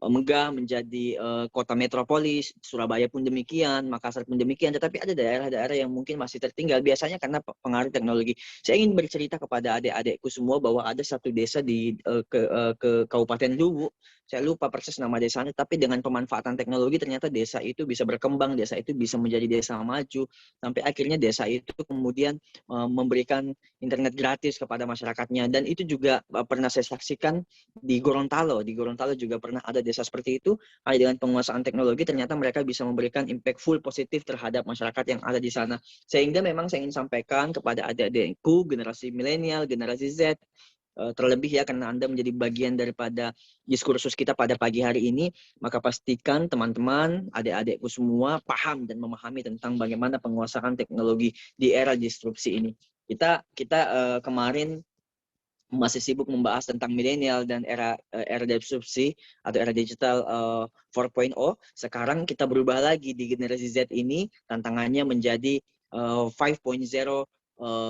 megah menjadi kota metropolis, Surabaya pun demikian, Makassar pun demikian, tetapi ada daerah-daerah yang mungkin masih tertinggal, biasanya karena pengaruh teknologi. Saya ingin bercerita kepada adik-adikku semua bahwa ada satu desa ke Kabupaten Luwu, saya lupa persis nama desanya, tapi dengan pemanfaatan teknologi ternyata desa itu bisa berkembang, desa itu bisa menjadi desa maju, sampai akhirnya desa itu kemudian memberikan internet gratis kepada masyarakatnya. Dan itu juga pernah saya saksikan di Gorontalo. Di Gorontalo juga pernah ada desa seperti itu. Hanya dengan penguasaan teknologi ternyata mereka bisa memberikan impactful positif terhadap masyarakat yang ada di sana. Sehingga memang saya ingin sampaikan kepada adik-adikku, generasi milenial, generasi Z, terlebih ya karena Anda menjadi bagian daripada diskursus kita pada pagi hari ini, maka pastikan teman-teman, adik-adikku semua paham dan memahami tentang bagaimana penguasaan teknologi di era disrupsi ini. Kita kemarin masih sibuk membahas tentang milenial dan era disrupsi atau era digital 4.0. Sekarang kita berubah lagi di generasi Z ini, tantangannya menjadi 5.0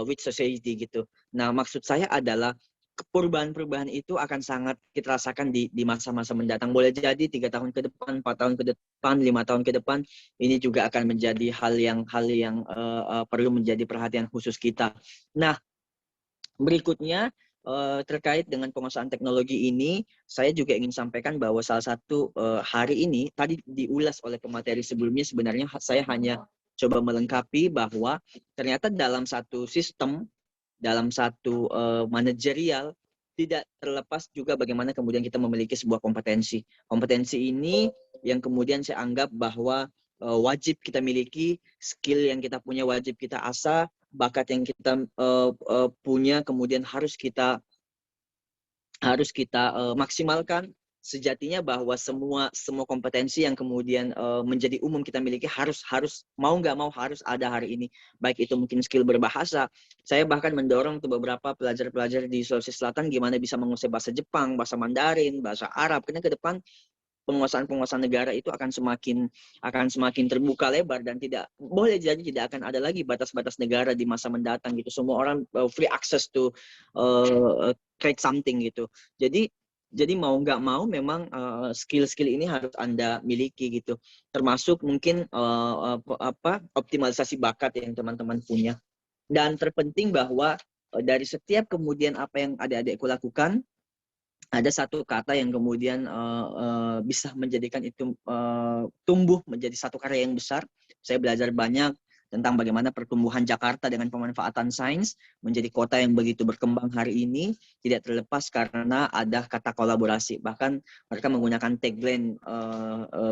with society gitu. Nah, maksud saya adalah perubahan-perubahan itu akan sangat kita rasakan di masa-masa mendatang. Boleh jadi 3 tahun ke depan, 4 tahun ke depan, 5 tahun ke depan, ini juga akan menjadi hal yang perlu menjadi perhatian khusus kita. Nah, berikutnya terkait dengan penguasaan teknologi ini, saya juga ingin sampaikan bahwa salah satu hari ini, tadi diulas oleh pemateri sebelumnya, sebenarnya saya hanya coba melengkapi bahwa ternyata dalam satu sistem, dalam satu manajerial, tidak terlepas juga bagaimana kemudian kita memiliki sebuah kompetensi. Kompetensi ini yang kemudian saya anggap bahwa wajib kita miliki, skill yang kita punya wajib kita asah, bakat yang kita punya kemudian harus kita maksimalkan. Sejatinya bahwa semua kompetensi yang kemudian menjadi umum kita miliki harus mau nggak mau harus ada hari ini. Baik itu mungkin skill berbahasa. Saya bahkan mendorong untuk beberapa pelajar-pelajar di Sulawesi Selatan gimana bisa menguasai bahasa Jepang, bahasa Mandarin, bahasa Arab. Karena ke depan penguasaan negara itu akan semakin terbuka lebar, dan tidak boleh jadi tidak akan ada lagi batas-batas negara di masa mendatang gitu. Semua orang free access to create something gitu. Jadi mau nggak mau memang skill-skill ini harus Anda miliki gitu. Termasuk mungkin optimalisasi bakat yang teman-teman punya. Dan terpenting bahwa dari setiap kemudian apa yang adik-adikku lakukan, ada satu kata yang kemudian bisa menjadikan itu tumbuh menjadi satu karya yang besar. Saya belajar banyak tentang bagaimana pertumbuhan Jakarta dengan pemanfaatan sains menjadi kota yang begitu berkembang hari ini, tidak terlepas karena ada kata kolaborasi. Bahkan mereka menggunakan tagline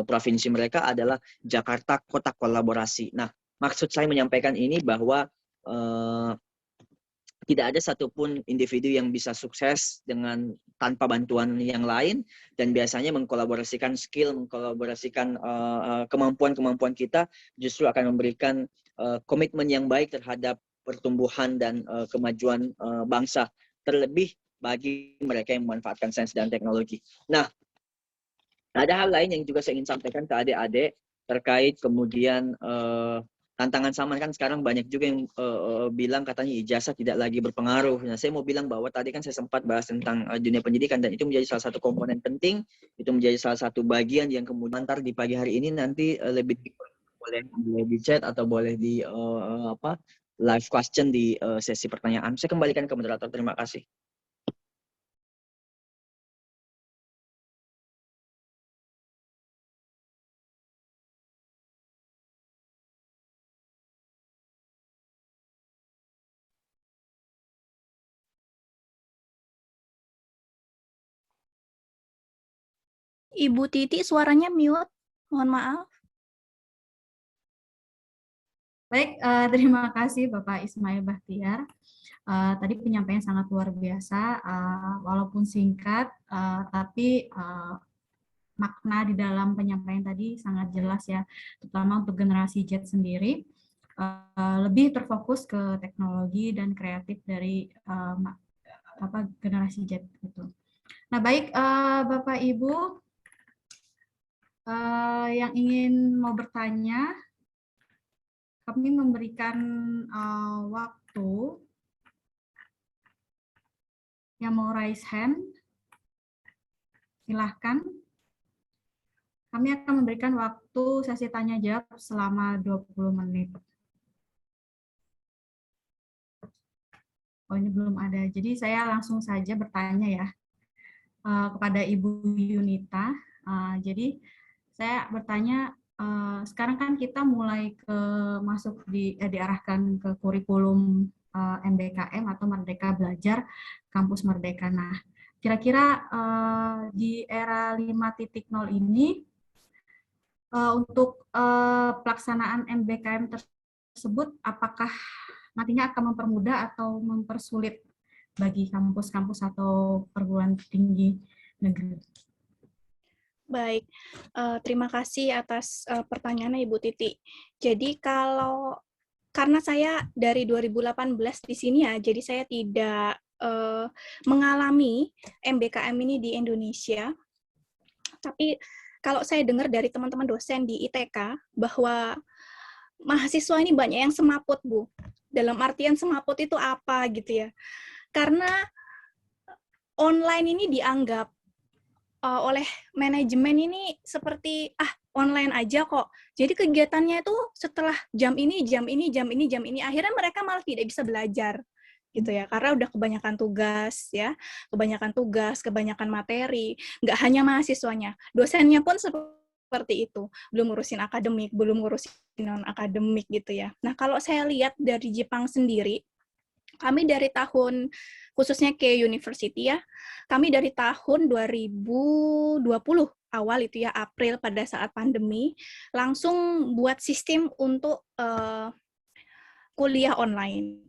provinsi mereka adalah Jakarta Kota Kolaborasi. Nah, maksud saya menyampaikan ini bahwa tidak ada satupun individu yang bisa sukses tanpa bantuan yang lain, dan biasanya mengkolaborasikan skill, mengkolaborasikan kemampuan-kemampuan kita justru akan memberikan komitmen yang baik terhadap pertumbuhan dan kemajuan bangsa, terlebih bagi mereka yang memanfaatkan sains dan teknologi. Nah, ada hal lain yang juga saya ingin sampaikan ke adik-adik terkait kemudian tantangan sama. Kan sekarang banyak juga yang bilang katanya ijazah tidak lagi berpengaruh. Nah, saya mau bilang bahwa tadi kan saya sempat bahas tentang dunia pendidikan, dan itu menjadi salah satu komponen penting, itu menjadi salah satu bagian yang kemudian ntar di pagi hari ini nanti lebih boleh di chat atau boleh di live question di sesi pertanyaan. Saya kembalikan ke moderator. Terima kasih. Ibu Titi suaranya mute, mohon maaf. Baik, terima kasih Bapak Ismail Bahtiar. Tadi penyampaian sangat luar biasa, walaupun singkat, tapi makna di dalam penyampaian tadi sangat jelas ya, terutama untuk generasi Z sendiri, lebih terfokus ke teknologi dan kreatif dari generasi Z gitu. Nah baik Bapak Ibu yang ingin mau bertanya, kami memberikan waktu yang mau raise hand, silahkan. Kami akan memberikan waktu sesi tanya jawab selama 20 menit. Oh ini belum ada, jadi saya langsung saja bertanya ya kepada Ibu Yunita. Jadi saya bertanya, sekarang kan kita mulai masuk diarahkan ke kurikulum MBKM atau Merdeka Belajar Kampus Merdeka. Nah, kira-kira di era 5.0 ini untuk pelaksanaan MBKM tersebut, apakah nantinya akan mempermudah atau mempersulit bagi kampus-kampus atau perguruan tinggi negeri? Baik, terima kasih atas pertanyaannya Ibu Titi. Jadi karena saya dari 2018 di sini ya, jadi saya tidak mengalami MBKM ini di Indonesia. Tapi kalau saya dengar dari teman-teman dosen di ITK bahwa mahasiswa ini banyak yang semaput, Bu. Dalam artian semaput itu apa gitu ya. Karena online ini dianggap oleh manajemen ini seperti online aja kok. Jadi kegiatannya itu setelah jam ini, akhirnya mereka malah tidak bisa belajar gitu ya. Karena udah kebanyakan tugas ya, kebanyakan materi. Nggak hanya mahasiswanya, dosennya pun seperti itu. Belum ngurusin akademik, belum ngurusin non-akademik gitu ya. Nah, kalau saya lihat dari Jepang sendiri, kami dari tahun, khususnya ke University ya, kami dari tahun 2020 awal itu ya, April pada saat pandemi, langsung buat sistem untuk kuliah online.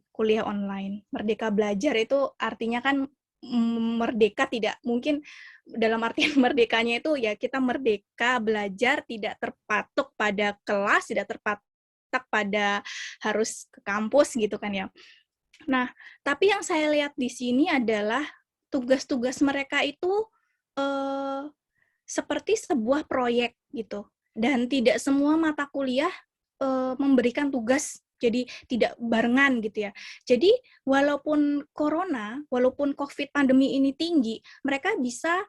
Merdeka belajar itu artinya kan merdeka tidak mungkin dalam artian merdekanya itu ya kita merdeka belajar tidak terpatok pada kelas, tidak terpatok pada harus ke kampus gitu kan ya. Nah, tapi yang saya lihat di sini adalah tugas-tugas mereka itu seperti sebuah proyek gitu. Dan tidak semua mata kuliah memberikan tugas, jadi tidak barengan gitu ya. Jadi walaupun walaupun COVID pandemi ini tinggi, mereka bisa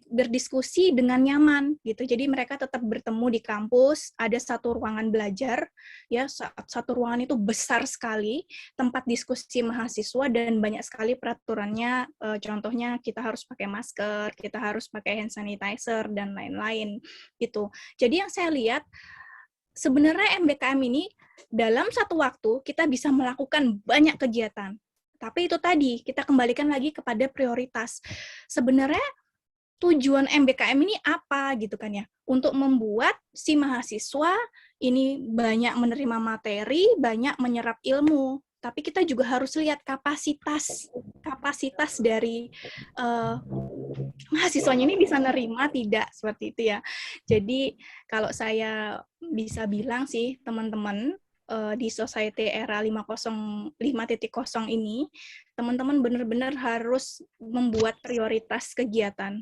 berdiskusi dengan nyaman gitu. Jadi mereka tetap bertemu di kampus, ada satu ruangan belajar ya, satu ruangan itu besar sekali, tempat diskusi mahasiswa dan banyak sekali peraturannya, contohnya kita harus pakai masker, kita harus pakai hand sanitizer dan lain-lain gitu. Jadi yang saya lihat sebenarnya MBKM ini dalam satu waktu kita bisa melakukan banyak kegiatan. Tapi itu tadi, kita kembalikan lagi kepada prioritas. Sebenarnya tujuan MBKM ini apa gitu kan ya? Untuk membuat si mahasiswa ini banyak menerima materi, banyak menyerap ilmu. Tapi kita juga harus lihat kapasitas dari mahasiswanya ini bisa nerima tidak, seperti itu ya. Jadi kalau saya bisa bilang sih teman-teman di Society Era 5.0 ini, teman-teman benar-benar harus membuat prioritas kegiatan.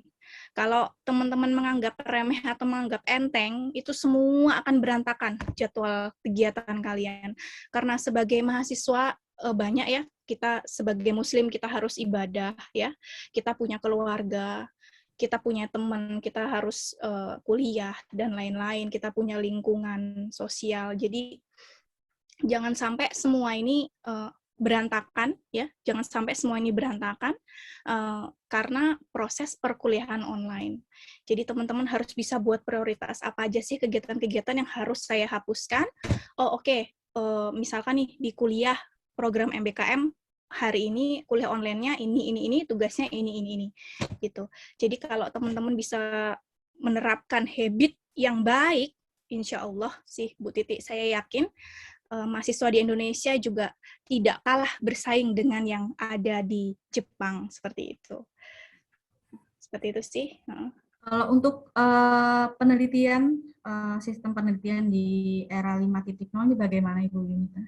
Kalau teman-teman menganggap remeh atau menganggap enteng, itu semua akan berantakan jadwal kegiatan kalian. Karena sebagai mahasiswa banyak ya, kita sebagai muslim kita harus ibadah ya, kita punya keluarga, kita punya teman, kita harus kuliah dan lain-lain, kita punya lingkungan sosial. Jadi jangan sampai semua ini berantakan ya, jangan sampai semua ini berantakan karena proses perkuliahan online. Jadi teman-teman harus bisa buat prioritas apa aja sih kegiatan-kegiatan yang harus saya hapuskan. Oh oke, misalkan nih di kuliah program MBKM hari ini kuliah online-nya ini tugasnya ini gitu. Jadi kalau teman-teman bisa menerapkan habit yang baik, insya Allah sih Bu Titi, saya yakin mahasiswa di Indonesia juga tidak kalah bersaing dengan yang ada di Jepang, seperti itu. Seperti itu sih. Kalau untuk penelitian, sistem penelitian di era 5.0 ini bagaimana Ibu Yunita?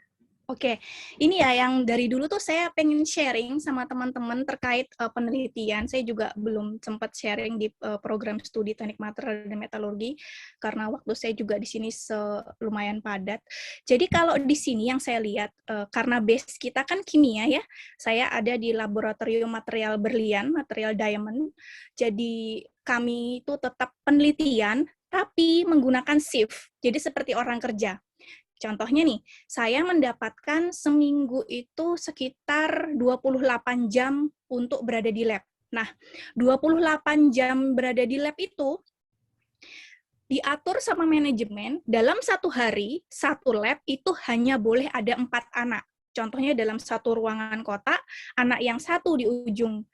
Oke, ini ya yang dari dulu tuh saya pengen sharing sama teman-teman terkait penelitian. Saya juga belum sempat sharing di program studi teknik material dan metalurgi karena waktu saya juga di sini lumayan padat. Jadi kalau di sini yang saya lihat karena base kita kan kimia ya, saya ada di laboratorium material berlian, material diamond. Jadi kami itu tetap penelitian tapi menggunakan shift. Jadi seperti orang kerja. Contohnya nih, saya mendapatkan seminggu itu sekitar 28 jam untuk berada di lab. Nah, 28 jam berada di lab itu diatur sama manajemen, dalam satu hari, satu lab itu hanya boleh ada 4 anak. Contohnya dalam satu ruangan kotak, anak yang satu di ujung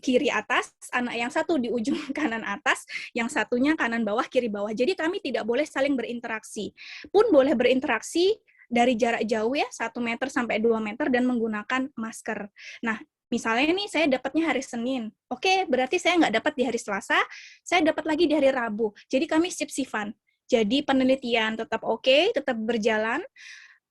kiri atas, anak yang satu di ujung kanan atas, yang satunya kanan bawah, kiri bawah. Jadi kami tidak boleh saling berinteraksi. Pun boleh berinteraksi dari jarak jauh ya, 1 meter sampai 2 meter dan menggunakan masker. Nah, misalnya nih saya dapatnya hari Senin. Oke, berarti saya nggak dapat di hari Selasa, saya dapat lagi di hari Rabu. Jadi kami shift-shiftan. Jadi penelitian tetap oke, tetap berjalan.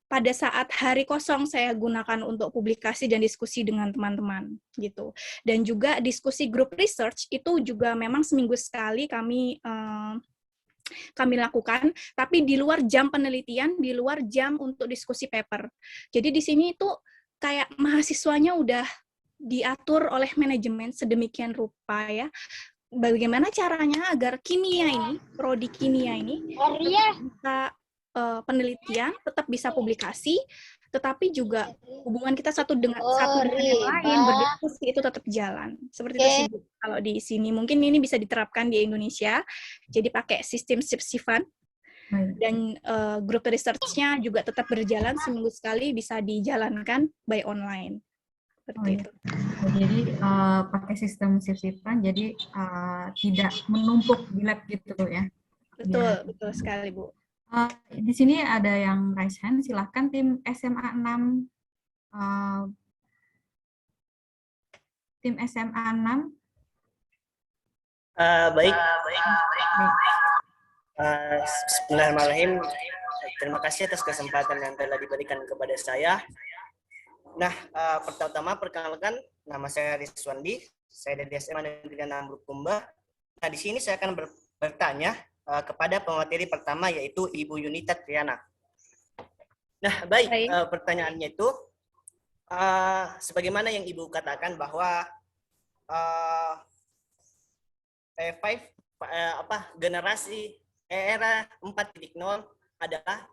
Pada saat hari kosong saya gunakan untuk publikasi dan diskusi dengan teman-teman gitu. Dan juga diskusi grup research itu juga memang seminggu sekali kami lakukan, tapi di luar jam penelitian, di luar jam untuk diskusi paper. Jadi di sini itu kayak mahasiswanya udah diatur oleh manajemen sedemikian rupa ya. Bagaimana caranya agar kimia ini, prodi kimia ini bisa penelitian, tetap bisa publikasi, tetapi juga hubungan kita satu dengan yang lain, berdiskusi itu tetap jalan. Seperti itu sih, kalau di sini. Mungkin ini bisa diterapkan di Indonesia, jadi pakai sistem shift-shiftan, dan grup research-nya juga tetap berjalan seminggu sekali, bisa dijalankan by online. Seperti itu. Jadi pakai sistem shift-shiftan, jadi tidak menumpuk di lab gitu ya? Betul, betul sekali Bu. Di sini ada yang raise hand, silahkan tim SMA 6. Tim SMA 6. Baik. Bismillahirrahmanirrahim. Terima kasih atas kesempatan yang telah diberikan kepada saya. Nah, pertama perkenalkan, nama saya Rizwandi. Saya dari SMA Negeri 6 Bulukumba. Nah, di sini saya akan bertanya kepada pemateri pertama, yaitu Ibu Yunita Triana. Nah, baik. Pertanyaannya itu, sebagaimana yang Ibu katakan bahwa generasi era 4.0 adalah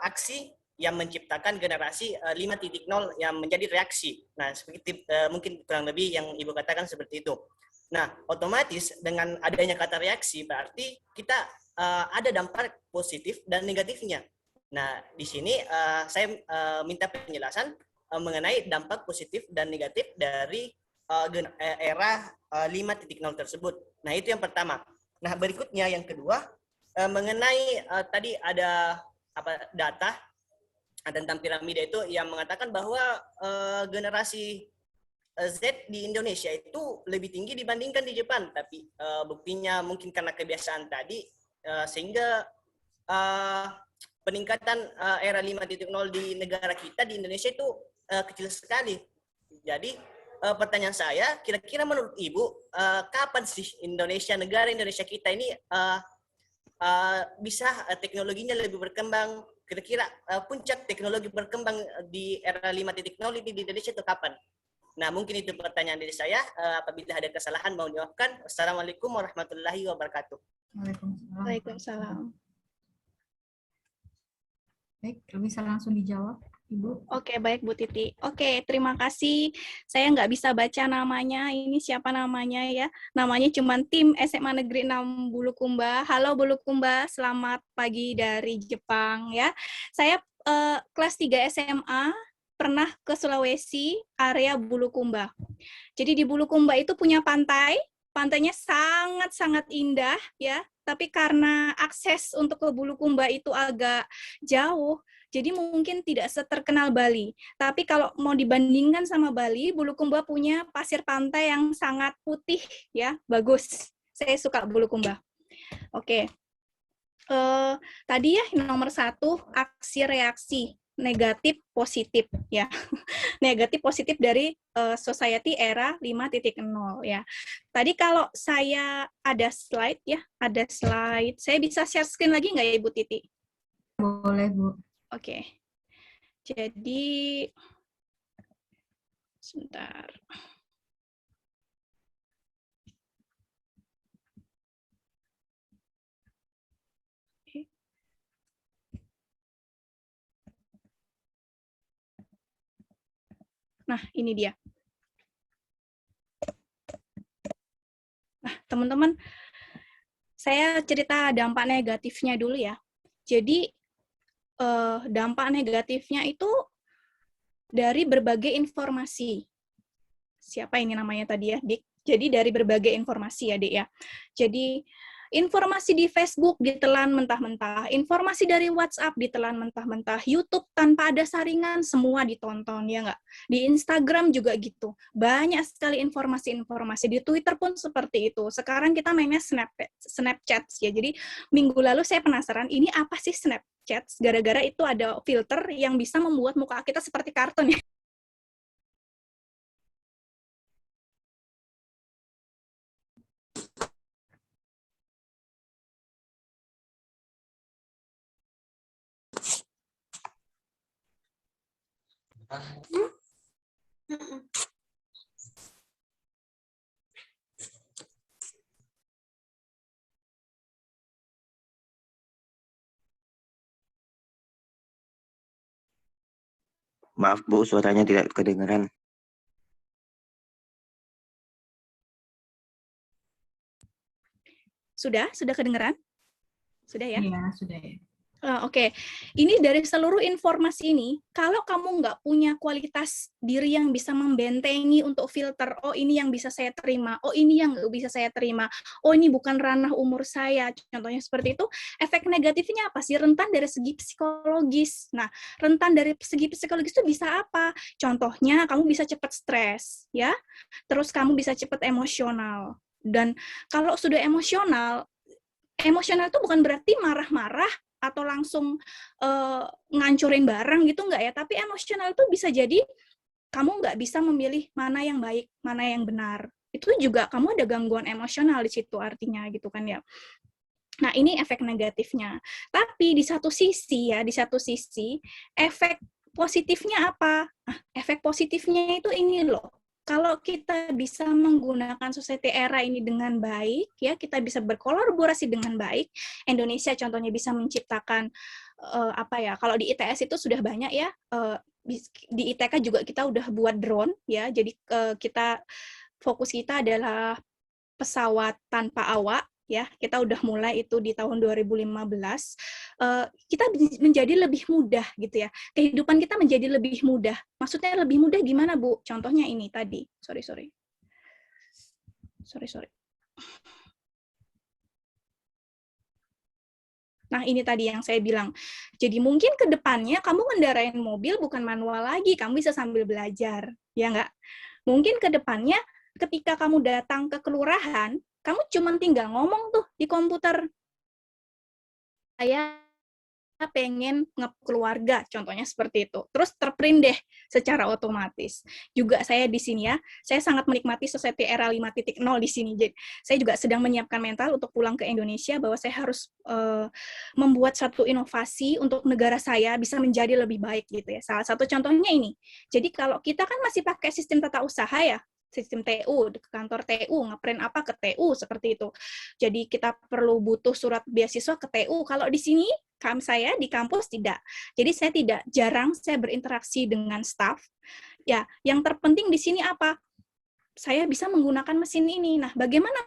aksi yang menciptakan generasi 5.0 yang menjadi reaksi. Nah, seperti mungkin kurang lebih yang Ibu katakan seperti itu. Nah, otomatis dengan adanya kata reaksi berarti kita ada dampak positif dan negatifnya. Nah, di sini saya minta penjelasan mengenai dampak positif dan negatif dari era 5.0 tersebut. Nah, itu yang pertama. Nah, berikutnya yang kedua mengenai tadi ada data tentang piramida itu yang mengatakan bahwa generasi Z di Indonesia itu lebih tinggi dibandingkan di Jepang, tapi buktinya mungkin karena kebiasaan tadi sehingga peningkatan era 5.0 di negara kita di Indonesia itu kecil sekali. Jadi pertanyaan saya, kira-kira menurut Ibu kapan sih negara Indonesia kita ini bisa teknologinya lebih berkembang? Kira-kira puncak teknologi berkembang di era 5.0 ini di Indonesia itu kapan? Nah, mungkin itu pertanyaan dari saya. Apabila ada kesalahan, mohon dimaafkan. Assalamualaikum warahmatullahi wabarakatuh. Waalaikumsalam. Baik, bisa langsung dijawab, Ibu. Oke, baik Bu Titi. Oke, terima kasih. Saya nggak bisa baca namanya. Ini siapa namanya ya? Namanya cuma tim SMA Negeri 6 Bulukumba. Halo Bulukumba, selamat pagi dari Jepang ya. Saya kelas 3 SMA. Pernah ke Sulawesi, area Bulukumba. Jadi di Bulukumba itu punya pantai, pantainya sangat-sangat indah ya, tapi karena akses untuk ke Bulukumba itu agak jauh, jadi mungkin tidak seterkenal Bali. Tapi kalau mau dibandingkan sama Bali, Bulukumba punya pasir pantai yang sangat putih ya, bagus. Saya suka Bulukumba. Oke. Tadi ya nomor 1, aksi reaksi negatif positif ya. Negatif positif dari society era 5.0 ya. Tadi kalau saya ada slide ya, ada slide. Saya bisa share screen lagi nggak ya Ibu Titi? Boleh, Bu. Oke. Jadi sebentar. Nah, ini dia. Nah, teman-teman, saya cerita dampak negatifnya dulu ya. Jadi, dampak negatifnya itu dari berbagai informasi. Siapa ini namanya tadi ya, Dik? Jadi, dari berbagai informasi ya, Dik ya. Jadi, informasi di Facebook ditelan mentah-mentah, informasi dari WhatsApp ditelan mentah-mentah, YouTube tanpa ada saringan semua ditonton, ya nggak? Di Instagram juga gitu. Banyak sekali informasi-informasi. Di Twitter pun seperti itu. Sekarang kita mainnya Snapchat ya. Jadi minggu lalu saya penasaran, ini apa sih Snapchat? Gara-gara itu ada filter yang bisa membuat muka kita seperti kartun ya. Maaf Bu, suaranya tidak kedengaran. Sudah kedengeran? Sudah ya? Iya, sudah ya. Oke. Ini dari seluruh informasi ini, kalau kamu nggak punya kualitas diri yang bisa membentengi untuk filter, oh ini yang bisa saya terima, oh ini yang nggak bisa saya terima, oh ini bukan ranah umur saya, contohnya seperti itu, efek negatifnya apa sih? Rentan dari segi psikologis. Nah, rentan dari segi psikologis itu bisa apa? Contohnya, kamu bisa cepat stres, ya, terus kamu bisa cepat emosional. Dan kalau sudah emosional itu bukan berarti marah-marah atau langsung ngancurin barang gitu nggak ya, tapi emosional itu bisa jadi kamu nggak bisa memilih mana yang baik, mana yang benar. Itu juga kamu ada gangguan emosional di situ artinya gitu kan ya. Nah, ini efek negatifnya. Tapi di satu sisi, efek positifnya apa? Nah, efek positifnya itu ini loh. Kalau kita bisa menggunakan society era ini dengan baik, ya kita bisa berkolaborasi dengan baik. Indonesia contohnya bisa menciptakan kalau di ITS itu sudah banyak ya. Di ITK juga kita udah buat drone ya. Jadi fokus kita adalah pesawat tanpa awak. Ya, kita udah mulai itu di tahun 2015. Kita menjadi lebih mudah gitu ya. Kehidupan kita menjadi lebih mudah. Maksudnya lebih mudah gimana, Bu? Contohnya ini tadi. Sorry. Nah, ini tadi yang saya bilang. Jadi mungkin ke depannya kamu ngendarain mobil bukan manual lagi, kamu bisa sambil belajar. Ya nggak? Mungkin ke depannya ketika kamu datang ke kelurahan, kamu cuma tinggal ngomong tuh di komputer. Saya pengen keluarga, contohnya seperti itu. Terus terprint deh secara otomatis. Juga saya di sini ya, saya sangat menikmati society era 5.0 di sini. Jadi saya juga sedang menyiapkan mental untuk pulang ke Indonesia bahwa saya harus membuat satu inovasi untuk negara saya bisa menjadi lebih baik gitu ya. Salah satu contohnya ini. Jadi kalau kita kan masih pakai sistem tata usaha ya, sistem TU, ke kantor TU, ngeprint apa ke TU, seperti itu. Jadi kita butuh surat beasiswa ke TU. Kalau di sini, saya di kampus tidak. Jadi saya jarang saya berinteraksi dengan staff. Ya, yang terpenting di sini apa? Saya bisa menggunakan mesin ini. Nah, bagaimana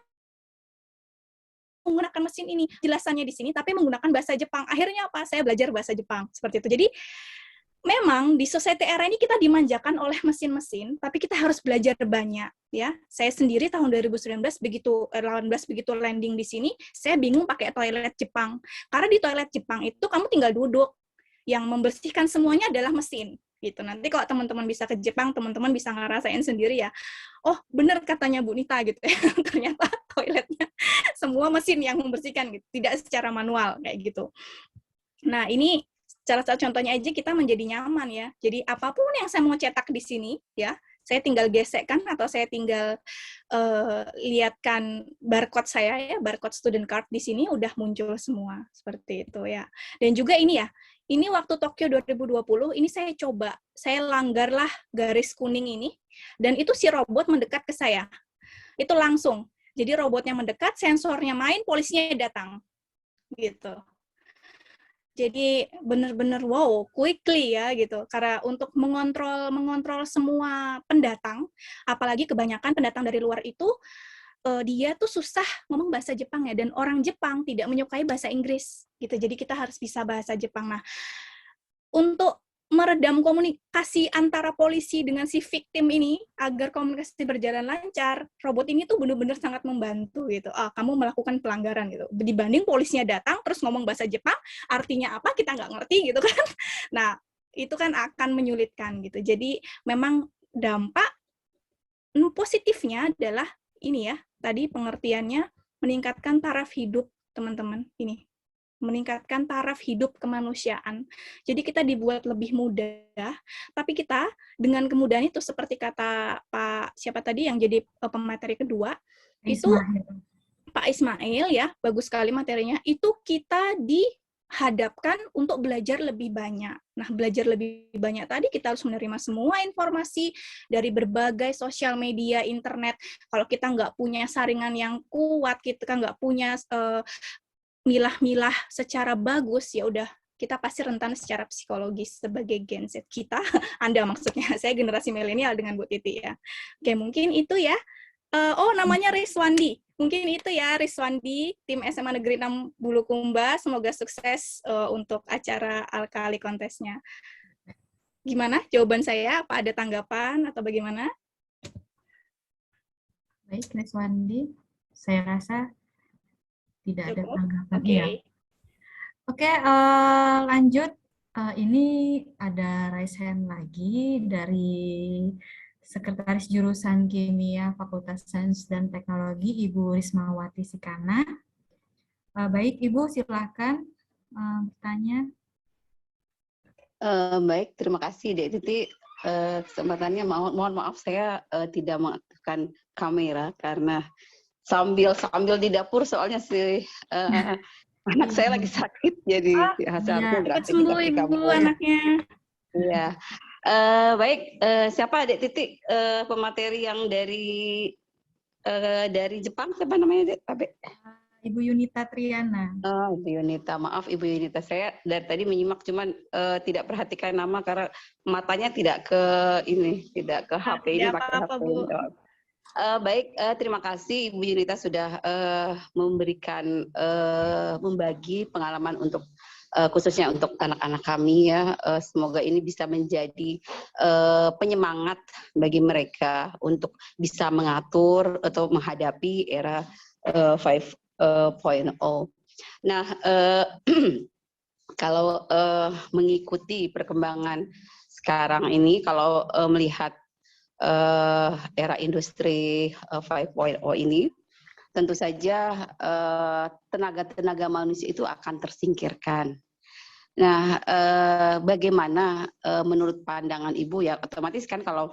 menggunakan mesin ini? Jelasannya di sini, tapi menggunakan bahasa Jepang. Akhirnya apa? Saya belajar bahasa Jepang. Seperti itu. Jadi, memang di society era ini kita dimanjakan oleh mesin-mesin, tapi kita harus belajar banyak ya. Saya sendiri tahun 2019 begitu 18 begitu landing di sini, saya bingung pakai toilet Jepang. Karena di toilet Jepang itu kamu tinggal duduk, yang membersihkan semuanya adalah mesin gitu. Nanti kalau teman-teman bisa ke Jepang, teman-teman bisa ngerasain sendiri ya. Oh, benar katanya Bu Nita gitu ya. Ternyata toiletnya semua mesin yang membersihkan gitu, tidak secara manual kayak gitu. Nah, ini salah satu contohnya aja kita menjadi nyaman ya. Jadi apapun yang saya mau cetak di sini ya, saya tinggal gesekkan atau saya tinggal lihatkan barcode saya ya, barcode student card di sini udah muncul semua seperti itu ya. Dan juga ini ya, ini waktu Tokyo 2020 ini saya coba, saya langgarlah garis kuning ini dan itu si robot mendekat ke saya. Itu langsung. Jadi robotnya mendekat, sensornya main, polisinya datang. Gitu. Jadi benar-benar wow, quickly ya gitu. Karena untuk mengontrol semua pendatang, apalagi kebanyakan pendatang dari luar itu dia tuh susah ngomong bahasa Jepang ya, dan orang Jepang tidak menyukai bahasa Inggris gitu. Jadi kita harus bisa bahasa Jepang. Nah, untuk meredam komunikasi antara polisi dengan si victim ini agar komunikasi berjalan lancar, robot ini tuh benar-benar sangat membantu gitu. Kamu melakukan pelanggaran gitu. Dibanding polisinya datang terus ngomong bahasa Jepang, artinya apa kita nggak ngerti gitu kan. Nah, itu kan akan menyulitkan gitu. Jadi memang dampak positifnya adalah ini ya, tadi pengertiannya meningkatkan taraf hidup teman-teman ini. Meningkatkan taraf hidup kemanusiaan. Jadi kita dibuat lebih mudah, tapi kita dengan kemudahan itu seperti kata Pak siapa tadi yang jadi pemateri kedua, itu Pak Ismail ya, bagus sekali materinya, itu kita dihadapkan untuk belajar lebih banyak. Nah, belajar lebih banyak tadi kita harus menerima semua informasi dari berbagai sosial media, internet. Kalau kita nggak punya saringan yang kuat, kita nggak punya milah-milah secara bagus, ya udah kita pasti rentan secara psikologis sebagai Gen Z kita. Anda maksudnya, saya generasi milenial dengan Bu Titi ya. Oke, mungkin itu ya. Namanya Riswandi. Mungkin itu ya Riswandi, tim SMA Negeri 6 Bulukumba. Semoga sukses untuk acara Alkali kontesnya. Gimana jawaban saya? Apa ada tanggapan atau bagaimana? Baik, Riswandi. Saya rasa tidak ada tanggapan. Oke. Iya. Oke, lanjut. Ini ada raise hand lagi dari Sekretaris Jurusan Kimia Fakultas Sains dan Teknologi, Ibu Rismawati Sikana. Baik, Ibu, silakan bertanya. Baik, terima kasih Dek Titi. Kesempatannya mohon maaf saya tidak mengaktifkan kamera karena sambil di dapur soalnya si anak saya lagi sakit jadi hasilnya cepat sembuh Ibu anaknya. Iya. Baik, siapa Dek Titi pemateri yang dari Jepang, siapa namanya Dek? Ibu Yunita Triana. Ibu Yunita, maaf Ibu Yunita, saya dari tadi menyimak cuman tidak perhatikan nama karena matanya tidak ke HP ini pakai HP. Baik, terima kasih Ibu Yunita sudah membagi pengalaman untuk khususnya untuk anak-anak kami ya. Semoga ini bisa menjadi penyemangat bagi mereka untuk bisa mengatur atau menghadapi era 5.0. Nah, kalau mengikuti perkembangan sekarang ini, kalau melihat era industri 5.0 ini, tentu saja tenaga manusia itu akan tersingkirkan. Nah, bagaimana menurut pandangan Ibu ya, otomatis kan kalau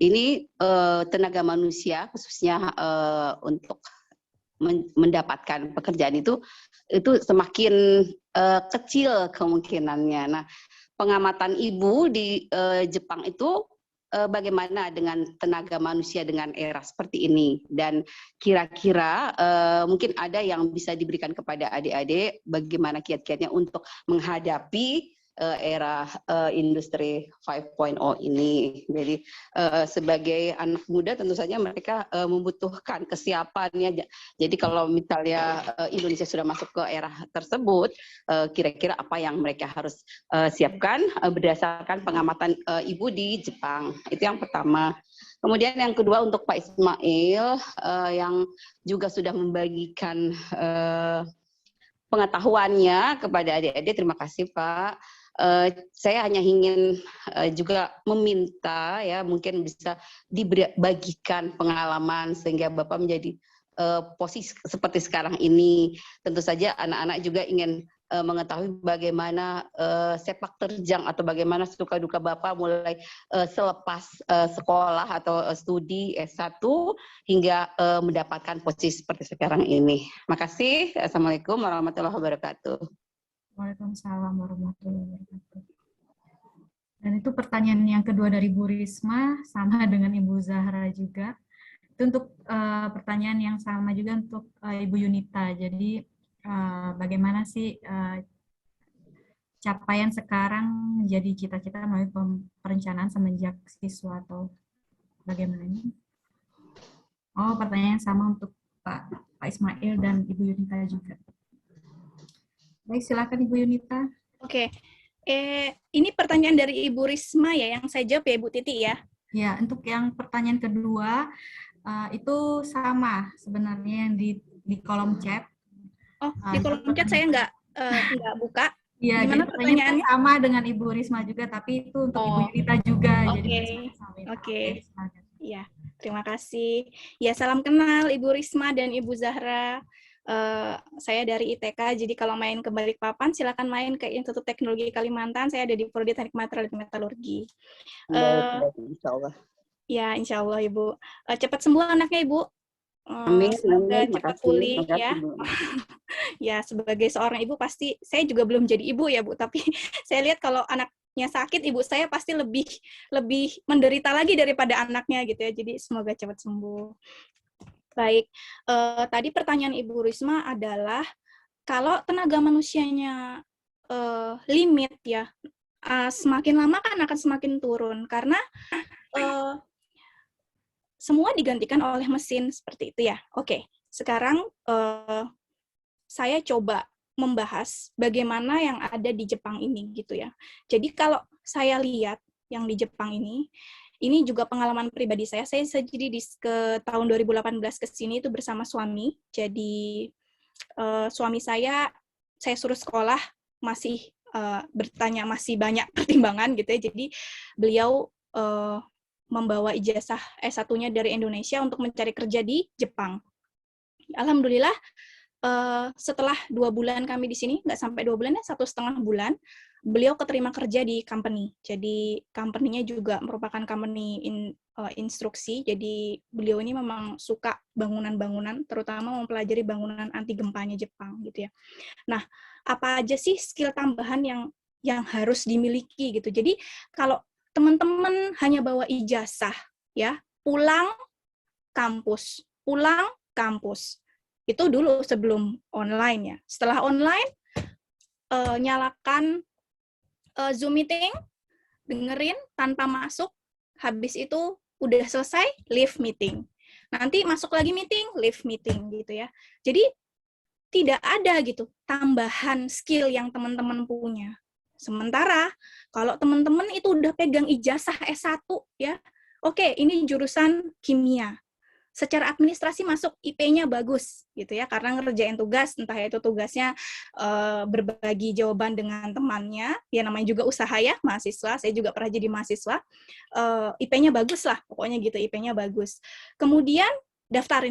ini tenaga manusia khususnya untuk mendapatkan pekerjaan itu semakin kecil kemungkinannya. Nah, pengamatan Ibu di Jepang itu bagaimana dengan tenaga manusia dengan era seperti ini, dan kira-kira mungkin ada yang bisa diberikan kepada adik-adik bagaimana kiat-kiatnya untuk menghadapi era industri 5.0 ini. Jadi sebagai anak muda tentu saja mereka membutuhkan kesiapannya. Jadi kalau misalnya Indonesia sudah masuk ke era tersebut, kira-kira apa yang mereka harus siapkan berdasarkan pengamatan Ibu di Jepang. Itu yang pertama. Kemudian yang kedua untuk Pak Ismail yang juga sudah membagikan pengetahuannya kepada adik-adik. Terima kasih Pak. Saya hanya ingin juga meminta ya mungkin bisa dibagikan pengalaman sehingga Bapak menjadi posisi seperti sekarang ini. Tentu saja anak-anak juga ingin mengetahui bagaimana sepak terjang atau bagaimana suka duka Bapak mulai selepas sekolah atau studi S1 hingga mendapatkan posisi seperti sekarang ini. Makasih. Assalamualaikum warahmatullahi wabarakatuh. Waalaikumsalam warahmatullahi wabarakatuh. Dan itu pertanyaan yang kedua dari Bu Risma, sama dengan Ibu Zahra juga. Itu untuk pertanyaan yang sama juga untuk Ibu Yunita. Jadi bagaimana sih capaian sekarang menjadi cita-cita melalui perencanaan semenjak siswa atau bagaimana ini? Oh, pertanyaan sama untuk Pak Ismail dan Ibu Yunita juga. Baik, silakan Ibu Yunita. Oke. Ini pertanyaan dari Ibu Risma ya, yang saya jawab ya Ibu Titi ya. Ya, untuk yang pertanyaan kedua itu sama sebenarnya yang di kolom chat. Oh, di kolom chat saya nggak buka. Iya, gimana jadi pertanyaannya? sama dengan Ibu Risma juga, tapi itu untuk Ibu Yunita juga. Oke. Ya, terima kasih. Ya, salam kenal Ibu Risma dan Ibu Zahra. Saya dari ITK, jadi kalau main ke Balikpapan, silakan main ke Institut Teknologi Kalimantan. Saya ada di Prodi Teknik Material dan Metalurgi. Insya Allah. Ya, insya Allah Ibu. Cepat sembuh anaknya Ibu. Amin, semoga amin. cepat Makasih, pulih makasih, ya. Bu. Ya, sebagai seorang ibu pasti, saya juga belum jadi ibu ya Bu, tapi saya lihat kalau anaknya sakit, ibu saya pasti lebih menderita lagi daripada anaknya gitu ya. Jadi semoga cepat sembuh. Baik, tadi pertanyaan Ibu Risma adalah kalau tenaga manusianya limit ya, semakin lama kan akan semakin turun karena semua digantikan oleh mesin seperti itu ya. Oke, sekarang saya coba membahas bagaimana yang ada di Jepang ini gitu ya. Jadi kalau saya lihat yang di Jepang ini juga pengalaman pribadi saya. Saya jadi ke tahun 2018 ke sini itu bersama suami. Jadi suami saya suruh sekolah masih bertanya masih banyak pertimbangan gitu ya. Jadi beliau membawa ijazah S1-nya dari Indonesia untuk mencari kerja di Jepang. Alhamdulillah, setelah 2 bulan kami di sini, nggak sampai 2 bulan ya, 1,5 bulan, beliau keterima kerja di company. Jadi company-nya juga merupakan company instruksi, jadi beliau ini memang suka bangunan-bangunan, terutama mempelajari bangunan anti gempanya Jepang gitu ya. Nah, apa aja sih skill tambahan yang harus dimiliki gitu. Jadi kalau teman-teman hanya bawa ijazah ya, pulang kampus. Itu dulu sebelum online ya. Setelah online, nyalakan Zoom meeting, dengerin tanpa masuk, habis itu udah selesai, leave meeting. Nanti masuk lagi meeting, leave meeting gitu ya. Jadi tidak ada gitu tambahan skill yang teman-teman punya. Sementara kalau teman-teman itu udah pegang ijazah S1 ya, oke, ini jurusan kimia. Secara administrasi masuk IP-nya bagus gitu ya, karena ngerjain tugas, entah itu tugasnya berbagi jawaban dengan temannya, ya namanya juga usaha ya, mahasiswa, saya juga pernah jadi mahasiswa, IP-nya bagus lah, pokoknya gitu, IP-nya bagus. Kemudian daftar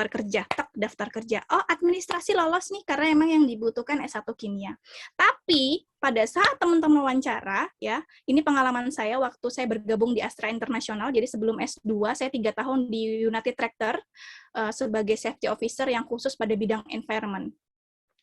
kerja, daftar kerja. Oh, administrasi lolos nih, karena emang yang dibutuhkan S1 kimia. Tapi, pada saat teman-teman wawancara, ya, ini pengalaman saya waktu saya bergabung di Astra International, jadi sebelum S2, saya 3 tahun di United Tractor, sebagai safety officer yang khusus pada bidang environment.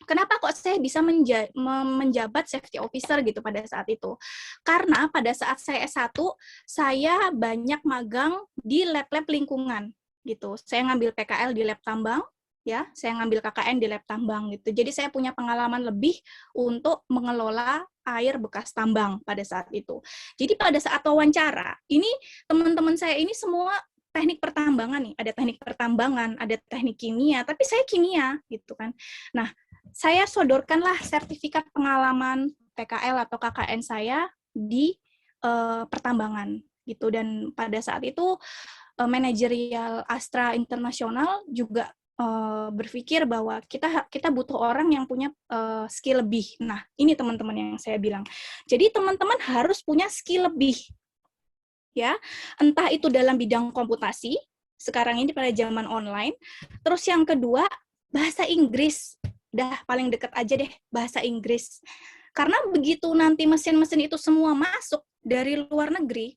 Kenapa kok saya bisa menjabat safety officer gitu pada saat itu? Karena pada saat saya S1, saya banyak magang di lab-lab lingkungan. Gitu. Saya ngambil PKL di lab tambang, ya, saya ngambil KKN di lab tambang gitu. Jadi saya punya pengalaman lebih untuk mengelola air bekas tambang pada saat itu. Jadi pada saat wawancara, ini teman-teman saya ini semua teknik pertambangan nih, ada teknik pertambangan, ada teknik kimia, tapi saya kimia gitu kan. Nah, saya sodorkanlah sertifikat pengalaman PKL atau KKN saya di pertambangan gitu, dan pada saat itu manajerial Astra Internasional juga berpikir bahwa kita butuh orang yang punya skill lebih. Nah, ini teman-teman yang saya bilang. Jadi teman-teman harus punya skill lebih, ya. Entah itu dalam bidang komputasi, sekarang ini pada zaman online. Terus yang kedua, bahasa Inggris. Dah paling dekat aja deh, bahasa Inggris. Karena begitu nanti mesin-mesin itu semua masuk dari luar negeri,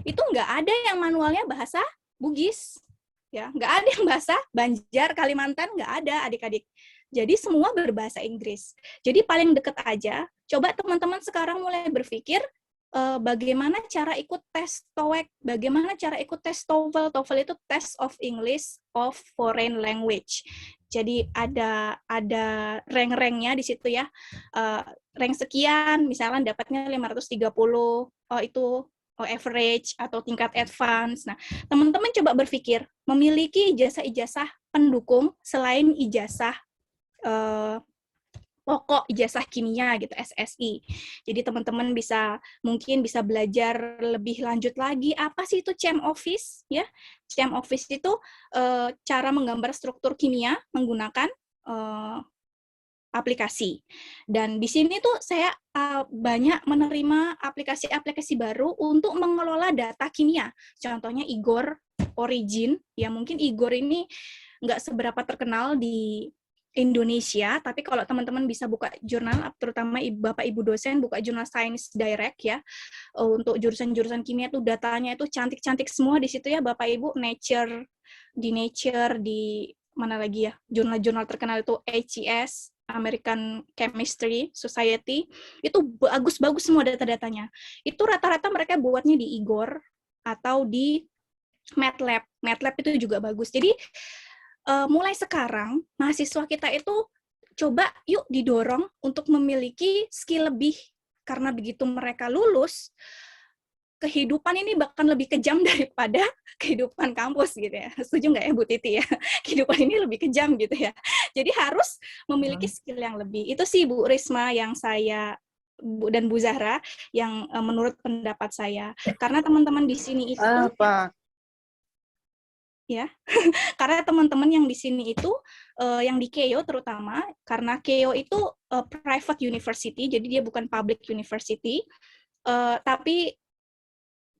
itu nggak ada yang manualnya bahasa Bugis. Ya, nggak ada yang bahasa Banjar, Kalimantan, nggak ada adik-adik. Jadi semua berbahasa Inggris. Jadi paling deket aja, coba teman-teman sekarang mulai berpikir bagaimana cara ikut tes TOEIC, bagaimana cara ikut tes TOEFL. TOEFL itu Test of English of Foreign Language. Jadi ada rank-ranknya di situ ya. Rank sekian, misalnya dapatnya 530, itu average atau tingkat advance. Nah, teman-teman coba berpikir, memiliki ijazah-ijazah pendukung selain ijazah pokok, ijazah kimia gitu, SSI. Jadi teman-teman mungkin bisa belajar lebih lanjut lagi, apa sih itu CHEM Office ya? CHEM Office itu cara menggambar struktur kimia menggunakan aplikasi. Dan di sini tuh saya banyak menerima aplikasi-aplikasi baru untuk mengelola data kimia. Contohnya Igor Origin, ya mungkin Igor ini nggak seberapa terkenal di Indonesia, tapi kalau teman-teman bisa buka jurnal, terutama Bapak Ibu dosen, buka jurnal Science Direct ya, untuk jurusan-jurusan kimia tuh datanya itu cantik-cantik semua di situ ya Bapak Ibu. Nature, di mana lagi ya, jurnal-jurnal terkenal itu ACS, American Chemistry Society, itu bagus-bagus semua data-datanya. Itu rata-rata mereka buatnya di Igor atau di MATLAB. MATLAB itu juga bagus. Jadi mulai sekarang mahasiswa kita itu coba yuk didorong untuk memiliki skill lebih, karena begitu mereka lulus, kehidupan ini bahkan lebih kejam daripada kehidupan kampus gitu ya. Setuju nggak ya Bu Titi ya? Kehidupan ini lebih kejam gitu ya. Jadi harus memiliki skill yang lebih. Itu sih Bu Risma yang saya dan Bu Zahra yang menurut pendapat saya. Karena teman-teman di sini itu ya, karena teman-teman yang di sini itu, yang di Keio terutama, karena Keio itu private university, jadi dia bukan public university, tapi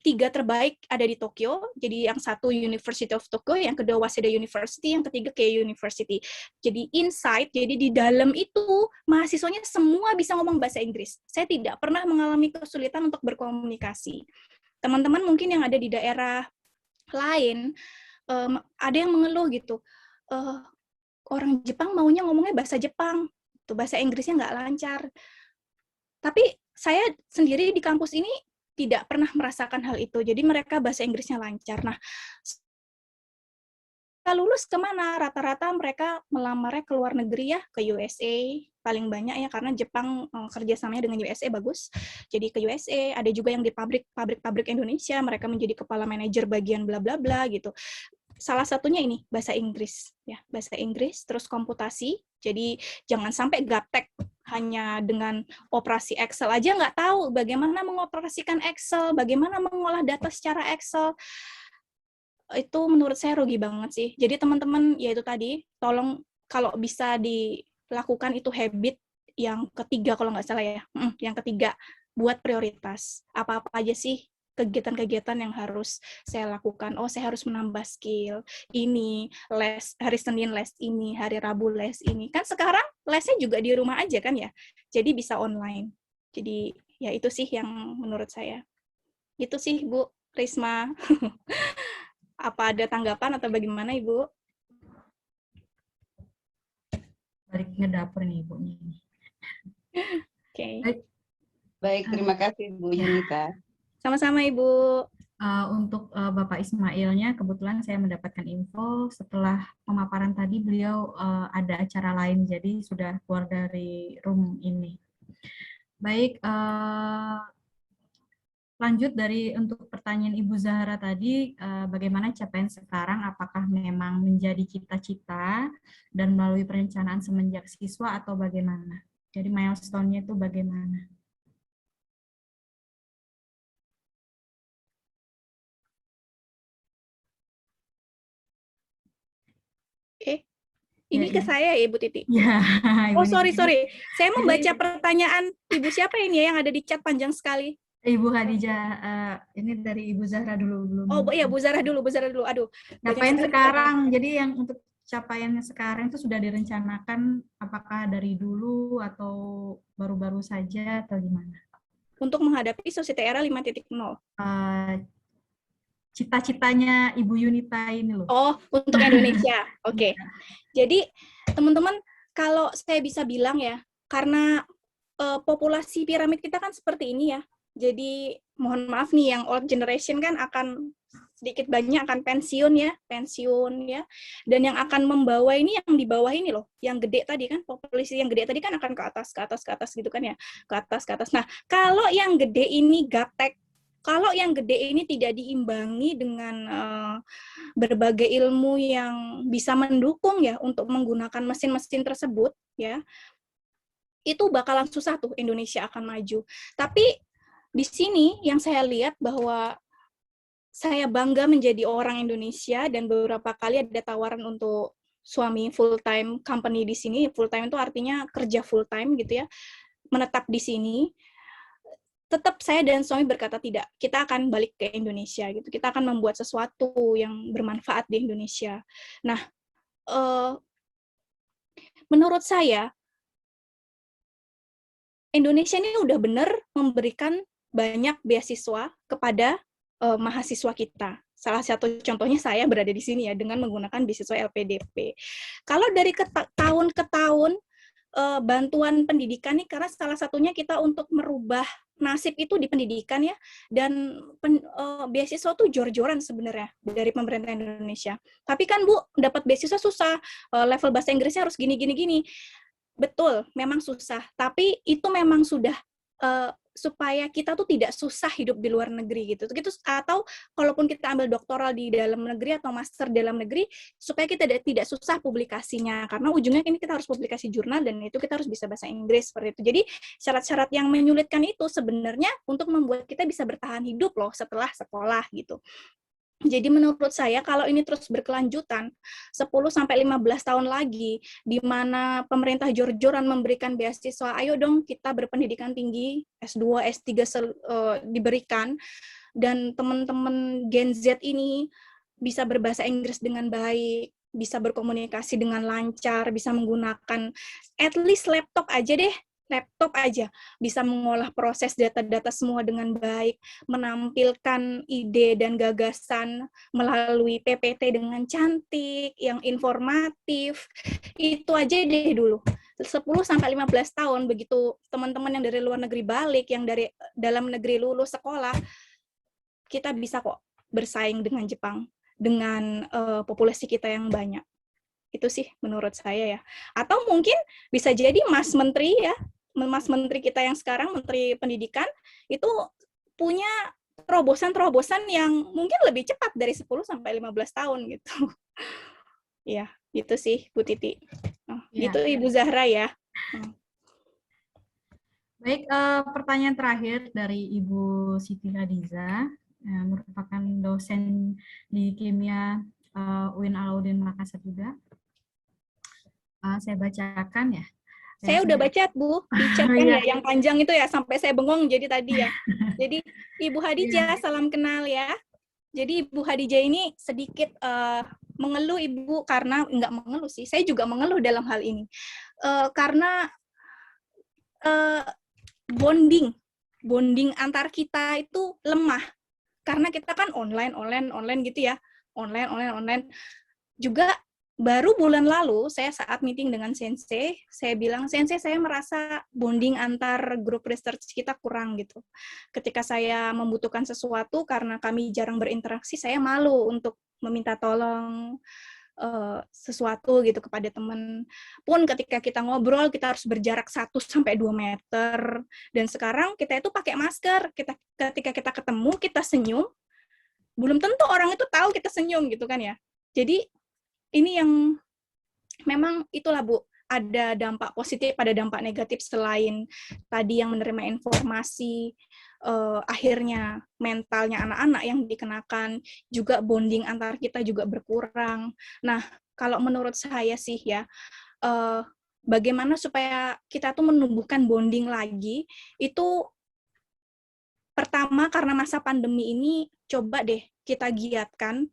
3 terbaik ada di Tokyo, jadi yang satu University of Tokyo, yang kedua Waseda University, yang ketiga Keio University. Jadi inside, jadi di dalam itu mahasiswanya semua bisa ngomong bahasa Inggris. Saya tidak pernah mengalami kesulitan untuk berkomunikasi. Teman-teman mungkin yang ada di daerah lain, ada yang mengeluh gitu, orang Jepang maunya ngomongnya bahasa Jepang, tuh bahasa Inggrisnya nggak lancar. Tapi saya sendiri di kampus ini tidak pernah merasakan hal itu, jadi mereka bahasa Inggrisnya lancar. Nah, lulus kemana? Rata-rata mereka melamarnya ke luar negeri ya, ke USA paling banyak ya, karena Jepang kerjasamanya dengan USA bagus. Jadi ke USA, ada juga yang di pabrik Indonesia, mereka menjadi kepala manajer bagian bla bla bla gitu. Salah satunya ini bahasa Inggris ya, bahasa Inggris, terus komputasi. Jadi jangan sampai gaptek hanya dengan operasi Excel aja nggak tahu bagaimana mengoperasikan Excel, bagaimana mengolah data secara Excel. Itu menurut saya rugi banget sih. Jadi teman-teman, ya itu tadi, tolong kalau bisa dilakukan itu habit yang ketiga kalau nggak salah ya, yang ketiga, buat prioritas. Apa-apa aja sih kegiatan-kegiatan yang harus saya lakukan. Oh, saya harus menambah skill. Ini, les, hari Senin les ini, hari Rabu les ini. Kan sekarang lesnya juga di rumah aja kan ya. Jadi bisa online. Jadi ya itu sih yang menurut saya. Itu sih Bu Risma. Apa ada tanggapan atau bagaimana Ibu? Balik ngedapur nih Ibu. Oke. Baik, terima kasih Bu Yunita. Sama-sama Ibu. Untuk Bapak Ismailnya, kebetulan saya mendapatkan info setelah pemaparan tadi beliau ada acara lain, jadi sudah keluar dari room ini. Baik, lanjut dari untuk pertanyaan Ibu Zahra tadi, bagaimana capaian sekarang, apakah memang menjadi cita-cita dan melalui perencanaan semenjak siswa atau bagaimana? Jadi milestone-nya itu bagaimana? Ini Ya, ke saya ya, Ibu Titi? Ya, Oh, Ibu sorry. Niti. Saya membaca pertanyaan Ibu siapa ini ya yang ada di chat panjang sekali? Ibu Khadijah, ini dari Ibu Zahra dulu belum. Oh, iya, Bu Zara dulu. Aduh. Capaian banyak sekali. sekarang, jadi yang untuk capaiannya sekarang itu sudah direncanakan apakah dari dulu atau baru-baru saja atau gimana? Untuk menghadapi Society Era 5.0. Cita-citanya Ibu Yunita ini loh. Oh, untuk Indonesia. Oke. Jadi, teman-teman, kalau saya bisa bilang ya, karena populasi piramid kita kan seperti ini ya. Jadi, mohon maaf nih, yang old generation kan akan sedikit banyak akan pensiun ya. Dan yang akan membawa ini yang di bawah ini loh, yang gede tadi kan, populasi yang gede tadi kan akan ke atas gitu kan ya. Ke atas. Nah, kalau yang gede ini gaptek, kalau yang gede ini tidak diimbangi dengan berbagai ilmu yang bisa mendukung ya untuk menggunakan mesin-mesin tersebut ya, itu bakalan susah tuh Indonesia akan maju. Tapi di sini yang saya lihat bahwa saya bangga menjadi orang Indonesia dan beberapa kali ada tawaran untuk suami full time company di sini. Full time itu artinya kerja full time gitu ya, menetap di sini. Tetap saya dan suami berkata tidak, kita akan balik ke Indonesia gitu. Kita akan membuat sesuatu yang bermanfaat di Indonesia. Nah, menurut saya Indonesia ini udah benar memberikan banyak beasiswa kepada mahasiswa kita. Salah satu contohnya saya berada di sini ya dengan menggunakan beasiswa LPDP. Kalau dari tahun ke tahun bantuan pendidikan nih, karena salah satunya kita untuk merubah nasib itu di pendidikan ya, dan beasiswa tuh jor-joran sebenarnya dari pemerintah Indonesia. Tapi kan Bu, dapat beasiswa susah, level bahasa Inggrisnya harus gini. Betul, memang susah. Tapi itu memang sudah supaya kita tuh tidak susah hidup di luar negeri gitu. Atau kalaupun kita ambil doktoral di dalam negeri atau master dalam negeri, supaya kita tidak susah publikasinya. Karena ujungnya ini kita harus publikasi jurnal dan itu kita harus bisa bahasa Inggris seperti itu. Jadi syarat-syarat yang menyulitkan itu sebenarnya untuk membuat kita bisa bertahan hidup loh setelah sekolah gitu. Jadi menurut saya kalau ini terus berkelanjutan 10-15 tahun lagi di mana pemerintah jor-joran memberikan beasiswa, ayo dong kita berpendidikan tinggi, S2, S3 diberikan, dan teman-teman Gen Z ini bisa berbahasa Inggris dengan baik, bisa berkomunikasi dengan lancar, bisa menggunakan at least laptop aja, bisa mengolah proses data-data semua dengan baik, menampilkan ide dan gagasan melalui PPT dengan cantik, yang informatif, itu aja deh dulu. 10-15 tahun, begitu teman-teman yang dari luar negeri balik, yang dari dalam negeri lulus sekolah, kita bisa kok bersaing dengan Jepang, dengan populasi kita yang banyak. Itu sih menurut saya ya. Atau mungkin bisa jadi Mas Menteri kita yang sekarang, Menteri Pendidikan, itu punya terobosan-terobosan yang mungkin lebih cepat dari 10-15 tahun gitu. Ya, itu sih Bu Titi. Gitu Ibu Zahra ya. Baik, pertanyaan terakhir dari Ibu Siti Khadijah, merupakan dosen di kimia UIN Alauddin Makassar juga. Saya bacakan ya. Saya udah baca Bu di chat kan ya, yang panjang itu ya, sampai saya bengong jadi tadi ya. Jadi Ibu Khadijah, salam kenal ya. Jadi Ibu Khadijah ini sedikit mengeluh Ibu, karena enggak mengeluh sih, saya juga mengeluh dalam hal ini. Karena bonding antar kita itu lemah. Karena kita kan online gitu ya. Online. Juga baru bulan lalu saya saat meeting dengan Sensei, saya bilang, Sensei saya merasa bonding antar grup research kita kurang gitu. Ketika saya membutuhkan sesuatu karena kami jarang berinteraksi, saya malu untuk meminta tolong sesuatu gitu kepada teman. Pun ketika kita ngobrol, kita harus berjarak 1-2 meter. Dan sekarang kita itu pakai masker. Ketika kita ketemu, kita senyum, belum tentu orang itu tahu kita senyum gitu kan ya. Jadi ini yang memang itulah Bu, ada dampak positif, ada dampak negatif selain tadi yang menerima informasi, akhirnya mentalnya anak-anak yang dikenakan, juga bonding antar kita juga berkurang. Nah, kalau menurut saya sih ya, bagaimana supaya kita tuh menumbuhkan bonding lagi, itu pertama karena masa pandemi ini, coba deh kita giatkan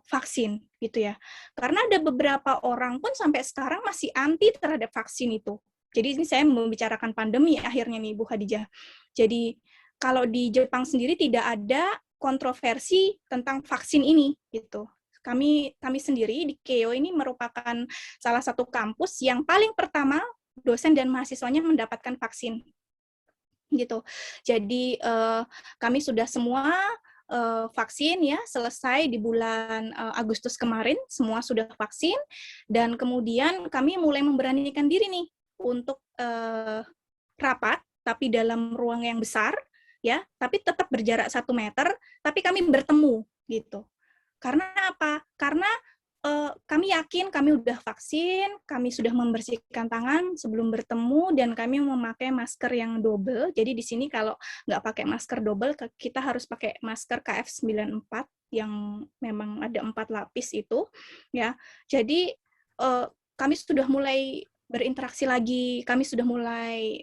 vaksin gitu ya. Karena ada beberapa orang pun sampai sekarang masih anti terhadap vaksin itu. Jadi ini saya membicarakan pandemi akhirnya nih Bu Khadijah. Jadi kalau di Jepang sendiri tidak ada kontroversi tentang vaksin ini gitu. Kami sendiri di Keio ini merupakan salah satu kampus yang paling pertama dosen dan mahasiswanya mendapatkan vaksin gitu. Jadi kami sudah semua vaksin ya, selesai di bulan Agustus kemarin, semua sudah vaksin, dan kemudian kami mulai memberanikan diri nih untuk rapat, tapi dalam ruang yang besar, ya, tapi tetap berjarak 1 meter, tapi kami bertemu gitu. Karena apa? Karena kami yakin kami udah vaksin, kami sudah membersihkan tangan sebelum bertemu, dan kami memakai masker yang double. Jadi di sini kalau nggak pakai masker double, kita harus pakai masker KF94 yang memang ada 4 lapis itu, ya. Jadi kami sudah mulai berinteraksi lagi, kami sudah mulai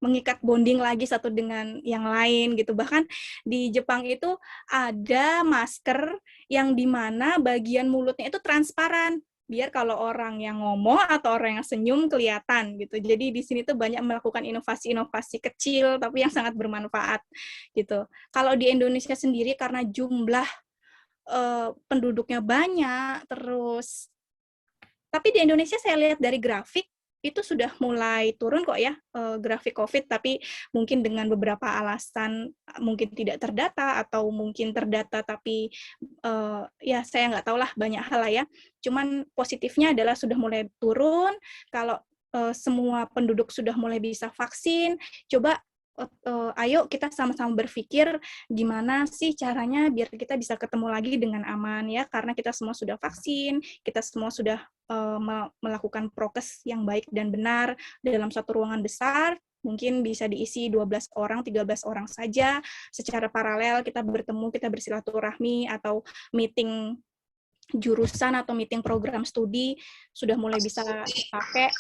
mengikat bonding lagi satu dengan yang lain gitu. Bahkan di Jepang itu ada masker yang dimana bagian mulutnya itu transparan, biar kalau orang yang ngomong atau orang yang senyum kelihatan gitu. Jadi di sini tuh banyak melakukan inovasi-inovasi kecil tapi yang sangat bermanfaat gitu. Kalau di Indonesia sendiri karena jumlah penduduknya banyak, terus tapi di Indonesia saya lihat dari grafik itu sudah mulai turun kok ya, grafik COVID, tapi mungkin dengan beberapa alasan mungkin tidak terdata atau mungkin terdata tapi ya saya nggak tahu lah, banyak hal lah ya. Cuman positifnya adalah sudah mulai turun, kalau semua penduduk sudah mulai bisa vaksin, coba ayo kita sama-sama berpikir gimana sih caranya biar kita bisa ketemu lagi dengan aman ya, karena kita semua sudah vaksin, kita semua sudah melakukan prokes yang baik dan benar dalam satu ruangan besar, mungkin bisa diisi 12 orang, 13 orang saja, secara paralel kita bertemu, kita bersilaturahmi, atau meeting jurusan atau meeting program studi sudah mulai bisa dipakai.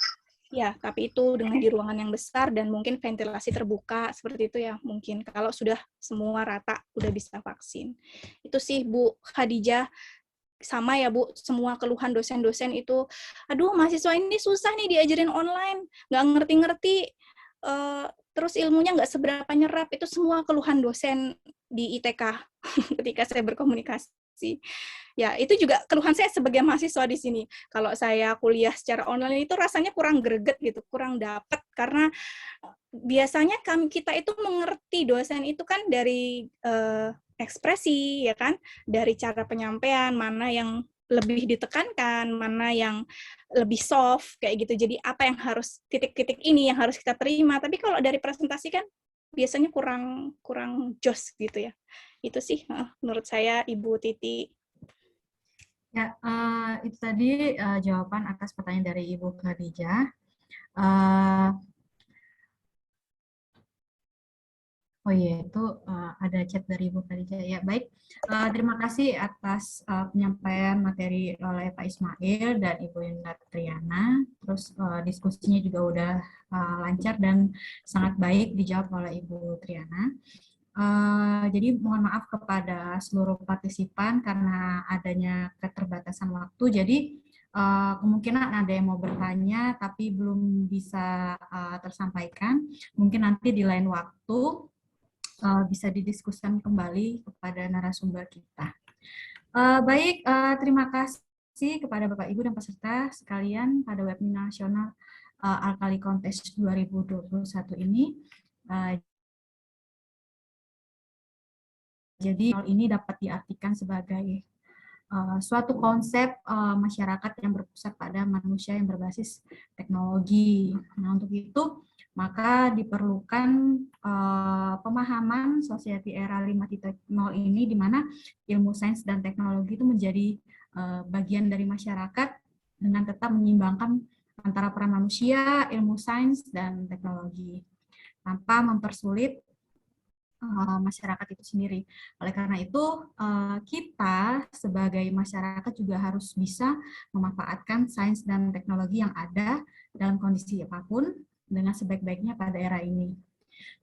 Ya, tapi itu dengan di ruangan yang besar dan mungkin ventilasi terbuka, seperti itu ya mungkin, kalau sudah semua rata, udah bisa vaksin. Itu sih Bu Khadijah, sama ya Bu, semua keluhan dosen-dosen itu, aduh mahasiswa ini susah nih diajarin online, nggak ngerti-ngerti, terus ilmunya nggak seberapa nyerap, itu semua keluhan dosen di ITK ketika saya berkomunikasi. Ya, itu juga keluhan saya sebagai mahasiswa di sini. Kalau saya kuliah secara online itu rasanya kurang greget gitu, kurang dapat, karena biasanya kita itu mengerti dosen itu kan dari ekspresi, ya kan, dari cara penyampaian, mana yang lebih ditekankan, mana yang lebih soft, kayak gitu. Jadi apa yang harus, titik-titik ini yang harus kita terima. Tapi kalau dari presentasi kan biasanya kurang jos gitu ya. Itu sih menurut saya, Ibu Titi. Ya, itu tadi jawaban atas pertanyaan dari Ibu Khadijah. Oh iya, itu ada chat dari Ibu Khadijah. Ya, baik. Terima kasih atas penyampaian materi oleh Pak Ismail dan Ibu Yunda Triana. Terus diskusinya juga udah lancar dan sangat baik dijawab oleh Ibu Triana. Jadi mohon maaf kepada seluruh partisipan karena adanya keterbatasan waktu. Jadi kemungkinan ada yang mau bertanya tapi belum bisa tersampaikan. Mungkin nanti di lain waktu bisa didiskusikan kembali kepada narasumber kita. Baik, terima kasih kasih kepada Bapak Ibu dan peserta sekalian pada webinar nasional Alkali Contest 2021 ini. Jadi hal ini dapat diartikan sebagai suatu konsep masyarakat yang berpusat pada manusia yang berbasis teknologi. Nah, untuk itu maka diperlukan pemahaman society era 5.0 ini, di mana ilmu sains dan teknologi itu menjadi bagian dari masyarakat dengan tetap menyeimbangkan antara peran manusia, ilmu sains, dan teknologi tanpa mempersulit masyarakat itu sendiri. Oleh karena itu, kita sebagai masyarakat juga harus bisa memanfaatkan sains dan teknologi yang ada dalam kondisi apapun dengan sebaik-baiknya pada era ini.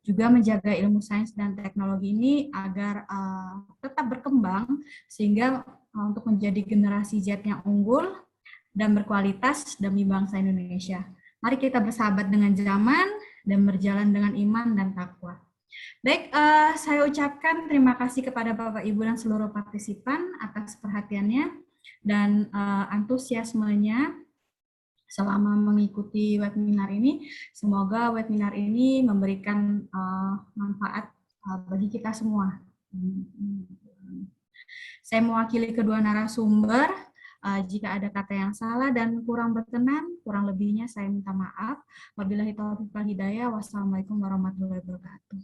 Juga menjaga ilmu sains dan teknologi ini agar tetap berkembang sehingga untuk menjadi generasi Z yang unggul dan berkualitas demi bangsa Indonesia. Mari kita bersahabat dengan zaman dan berjalan dengan iman dan takwa. Baik, saya ucapkan terima kasih kepada Bapak, Ibu, dan seluruh partisipan atas perhatiannya dan antusiasmenya selama mengikuti webinar ini. Semoga webinar ini memberikan manfaat bagi kita semua. Saya mewakili kedua narasumber. Jika ada kata yang salah dan kurang berkenan, kurang lebihnya saya minta maaf. Wabillahi taufiq wal hidayah. Wassalamualaikum warahmatullahi wabarakatuh.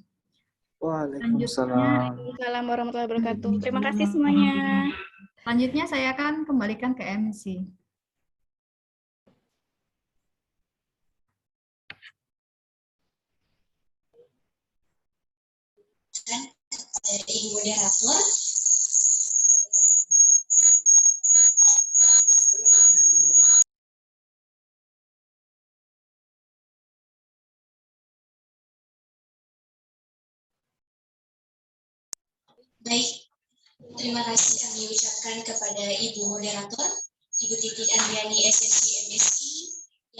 Waalaikumsalam warahmatullahi wabarakatuh. Terima kasih semuanya. Selanjutnya saya akan kembalikan ke MC. Ibu moderator. Baik, terima kasih kami ucapkan kepada Ibu Moderator, Ibu Titi Andriani SSC MSI,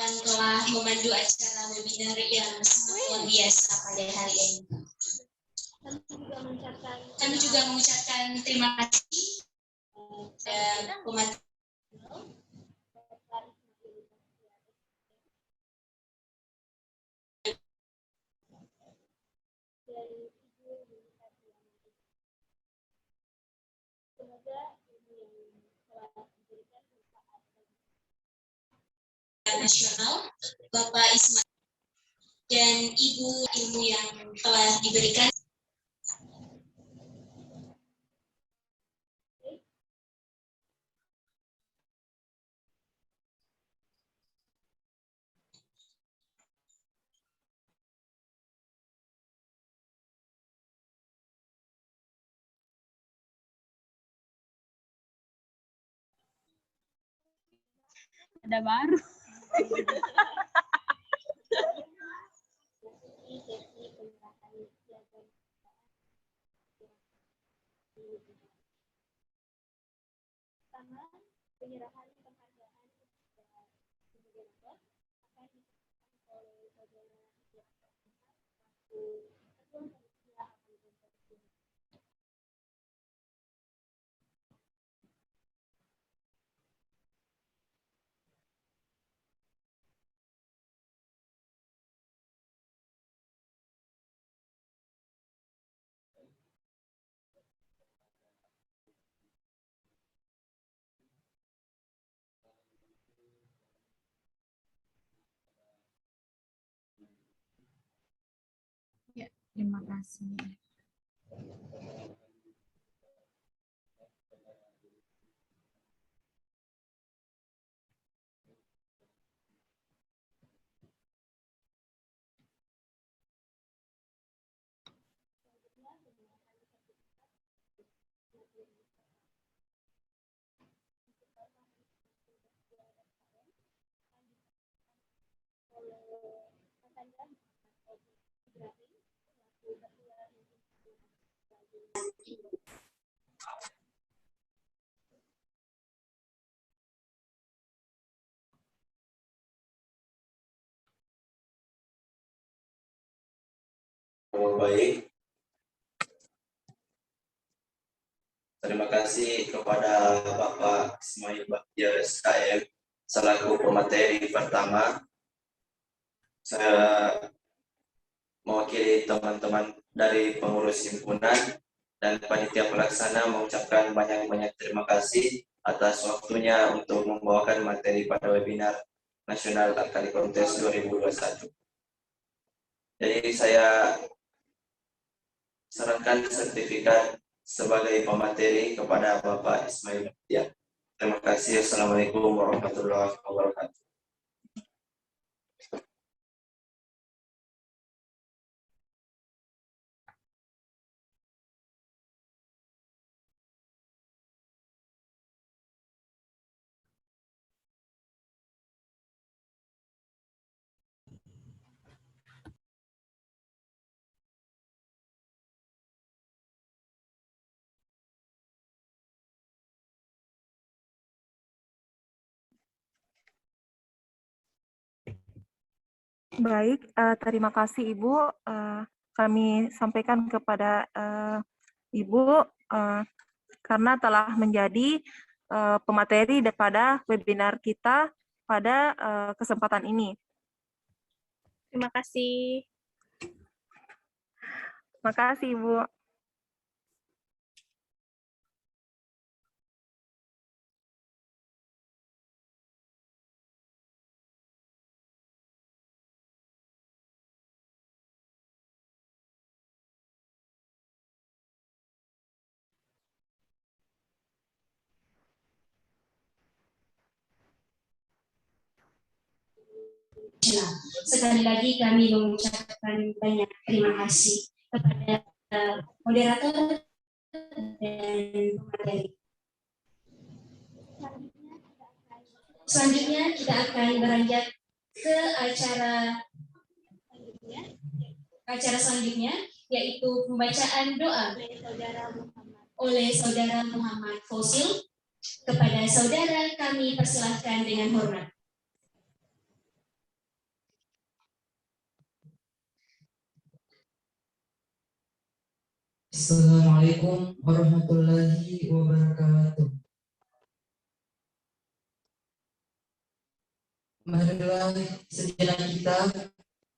yang telah memandu acara webinar yang sangat luar biasa pada hari ini. Kami juga mengucapkan terima kasih kepada pemateri. Nasional, Bapak Ismail, dan Ibu ilmu yang telah diberikan. Ada baru. Penyerahan penghargaan kepada moderator akan disampaikan oleh saudara Ya, terima kasih. Baik. Terima kasih. kasih kepada Bapak Ismail Baktiar SKM selaku pemateri pertama. Saya mewakili teman-teman dari pengurus himpunan dan panitia pelaksana mengucapkan banyak-banyak terima kasih atas waktunya untuk membawakan materi pada webinar Nasional Alkali Kontes 2021. Jadi saya serahkan sertifikat sebagai pemateri kepada Bapak Ismail Baktiar. Terima kasih. Assalamualaikum warahmatullahi wabarakatuh. Baik, terima kasih Ibu. Kami sampaikan kepada Ibu karena telah menjadi pemateri daripada webinar kita pada kesempatan ini. Terima kasih. Terima kasih Ibu. Sekali lagi kami mengucapkan banyak terima kasih kepada moderator dan pemateri. Selanjutnya kita akan beranjak ke acara selanjutnya, yaitu pembacaan doa oleh Saudara Muhammad Fosil. Kepada saudara kami persilahkan dengan hormat. Assalamualaikum warahmatullahi wabarakatuh. Marilah sejenak kita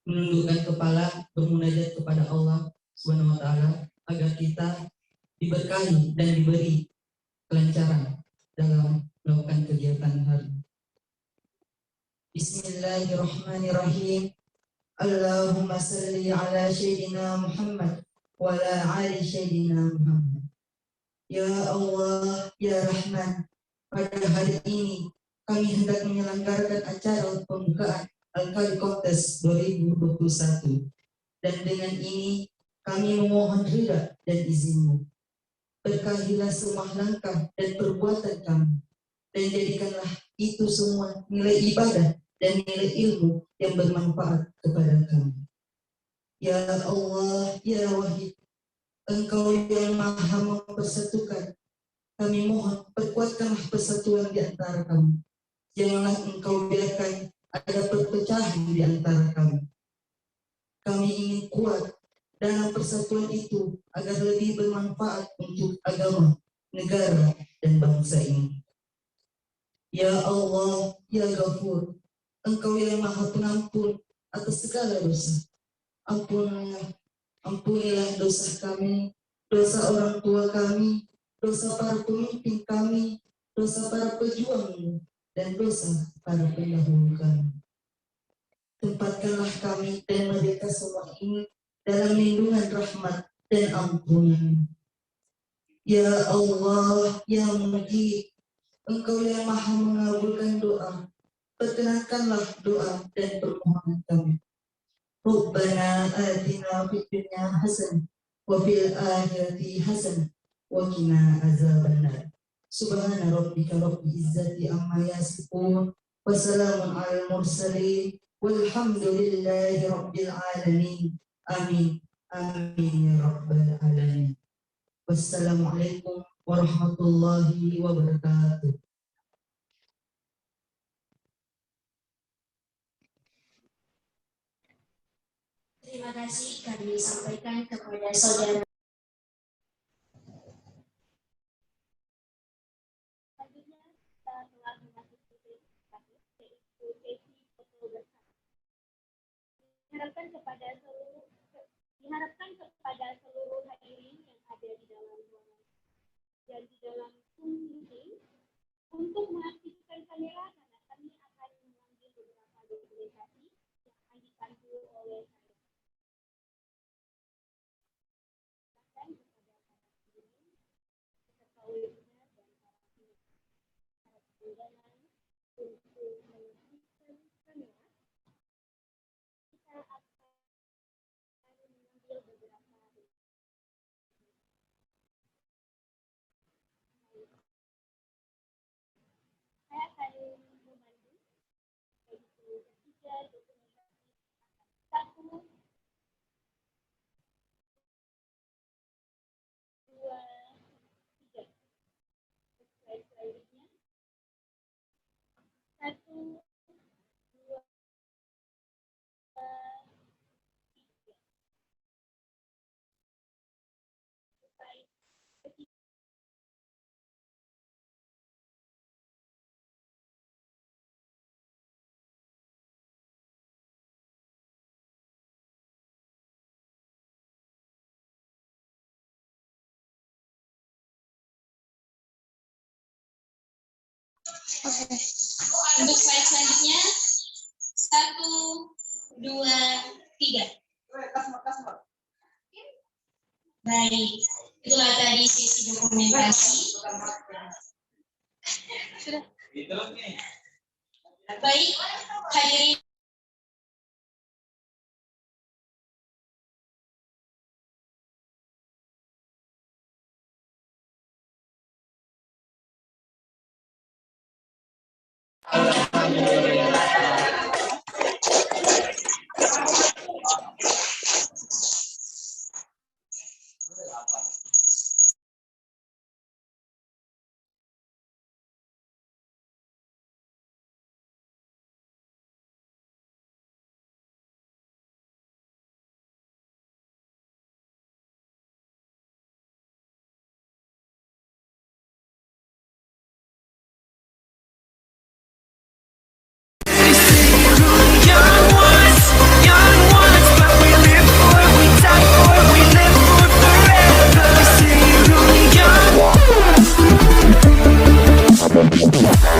menundukkan kepala bermunajat kepada Allah Subhanahu wa taala agar kita diberkahi dan diberi kelancaran dalam melakukan kegiatan hari. Bismillahirrahmanirrahim. Allahumma salli ala sayyidina Muhammad wa ala ali sayyidina Muhammad. Ya Allah, ya Rahman, pada hari ini kami hendak menyelenggarakan acara pembukaan Alkali Kontes 2021. Dan dengan ini kami memohon ridha dan izin-Mu. Berkahilah semua langkah dan perbuatan kami, dan jadikanlah itu semua nilai ibadah dan nilai ilmu yang bermanfaat kepada kami. Ya Allah, ya Wahid, Engkau yang maha mempersatukan, kami mohon perkuatkanlah persatuan di antara kami. Janganlah Engkau biarkan ada perpecahan di antara kami. Kami ingin kuat dalam persatuan itu agar lebih bermanfaat untuk agama, negara, dan bangsa ini. Ya Allah, ya Ghafur, Engkau yang maha pengampun atas segala dosa. Ampunilah dosa kami, dosa orang tua kami, dosa para pemimpin kami, dosa para pejuang dan dosa para pendahulu kami. Tempatkanlah kami dan mereka semua ini dalam lindungan rahmat dan ampunan. Ya Allah, ya Mujib, Engkau yang maha mengabulkan doa, perkenankanlah doa dan permohonan kami. Rabbana atina fid dunya hasanah wa fil akhirati hasanah wa qina azabannar. Subhana rabbika rabbil izzati amma yasifun wa salamun alal mursalin walhamdulillahi rabbil alamin. Amin. Amin ya rabbal alamin. Wassalamualaikum warahmatullahi wabarakatuh. Terima kasih kami sampaikan kepada saudara diharapkan kepada seluruh hadirin yang ada di dalam ruangan dan di dalam Zoom meeting untuk mengaktifkan kamera karena kami akan mengambil beberapa dokumentasi yang akan dipandu oleh saya. Bahkan kepada para hadirin, peserta webinar dan para pengguna untuk mengaktifkan kamera, kita akan mengambil beberapa saya akan memandu yaitu ketiga dokumentasi satu, dua, tiga. Slide selanjutnya satu, dua, tiga. Slide ketiga. Oke. Untuk slide selanjutnya, 1, 2, 3. Baik, itulah tadi sesi dokumentasi. Sudah. Baik, hadirin. We'll be right back.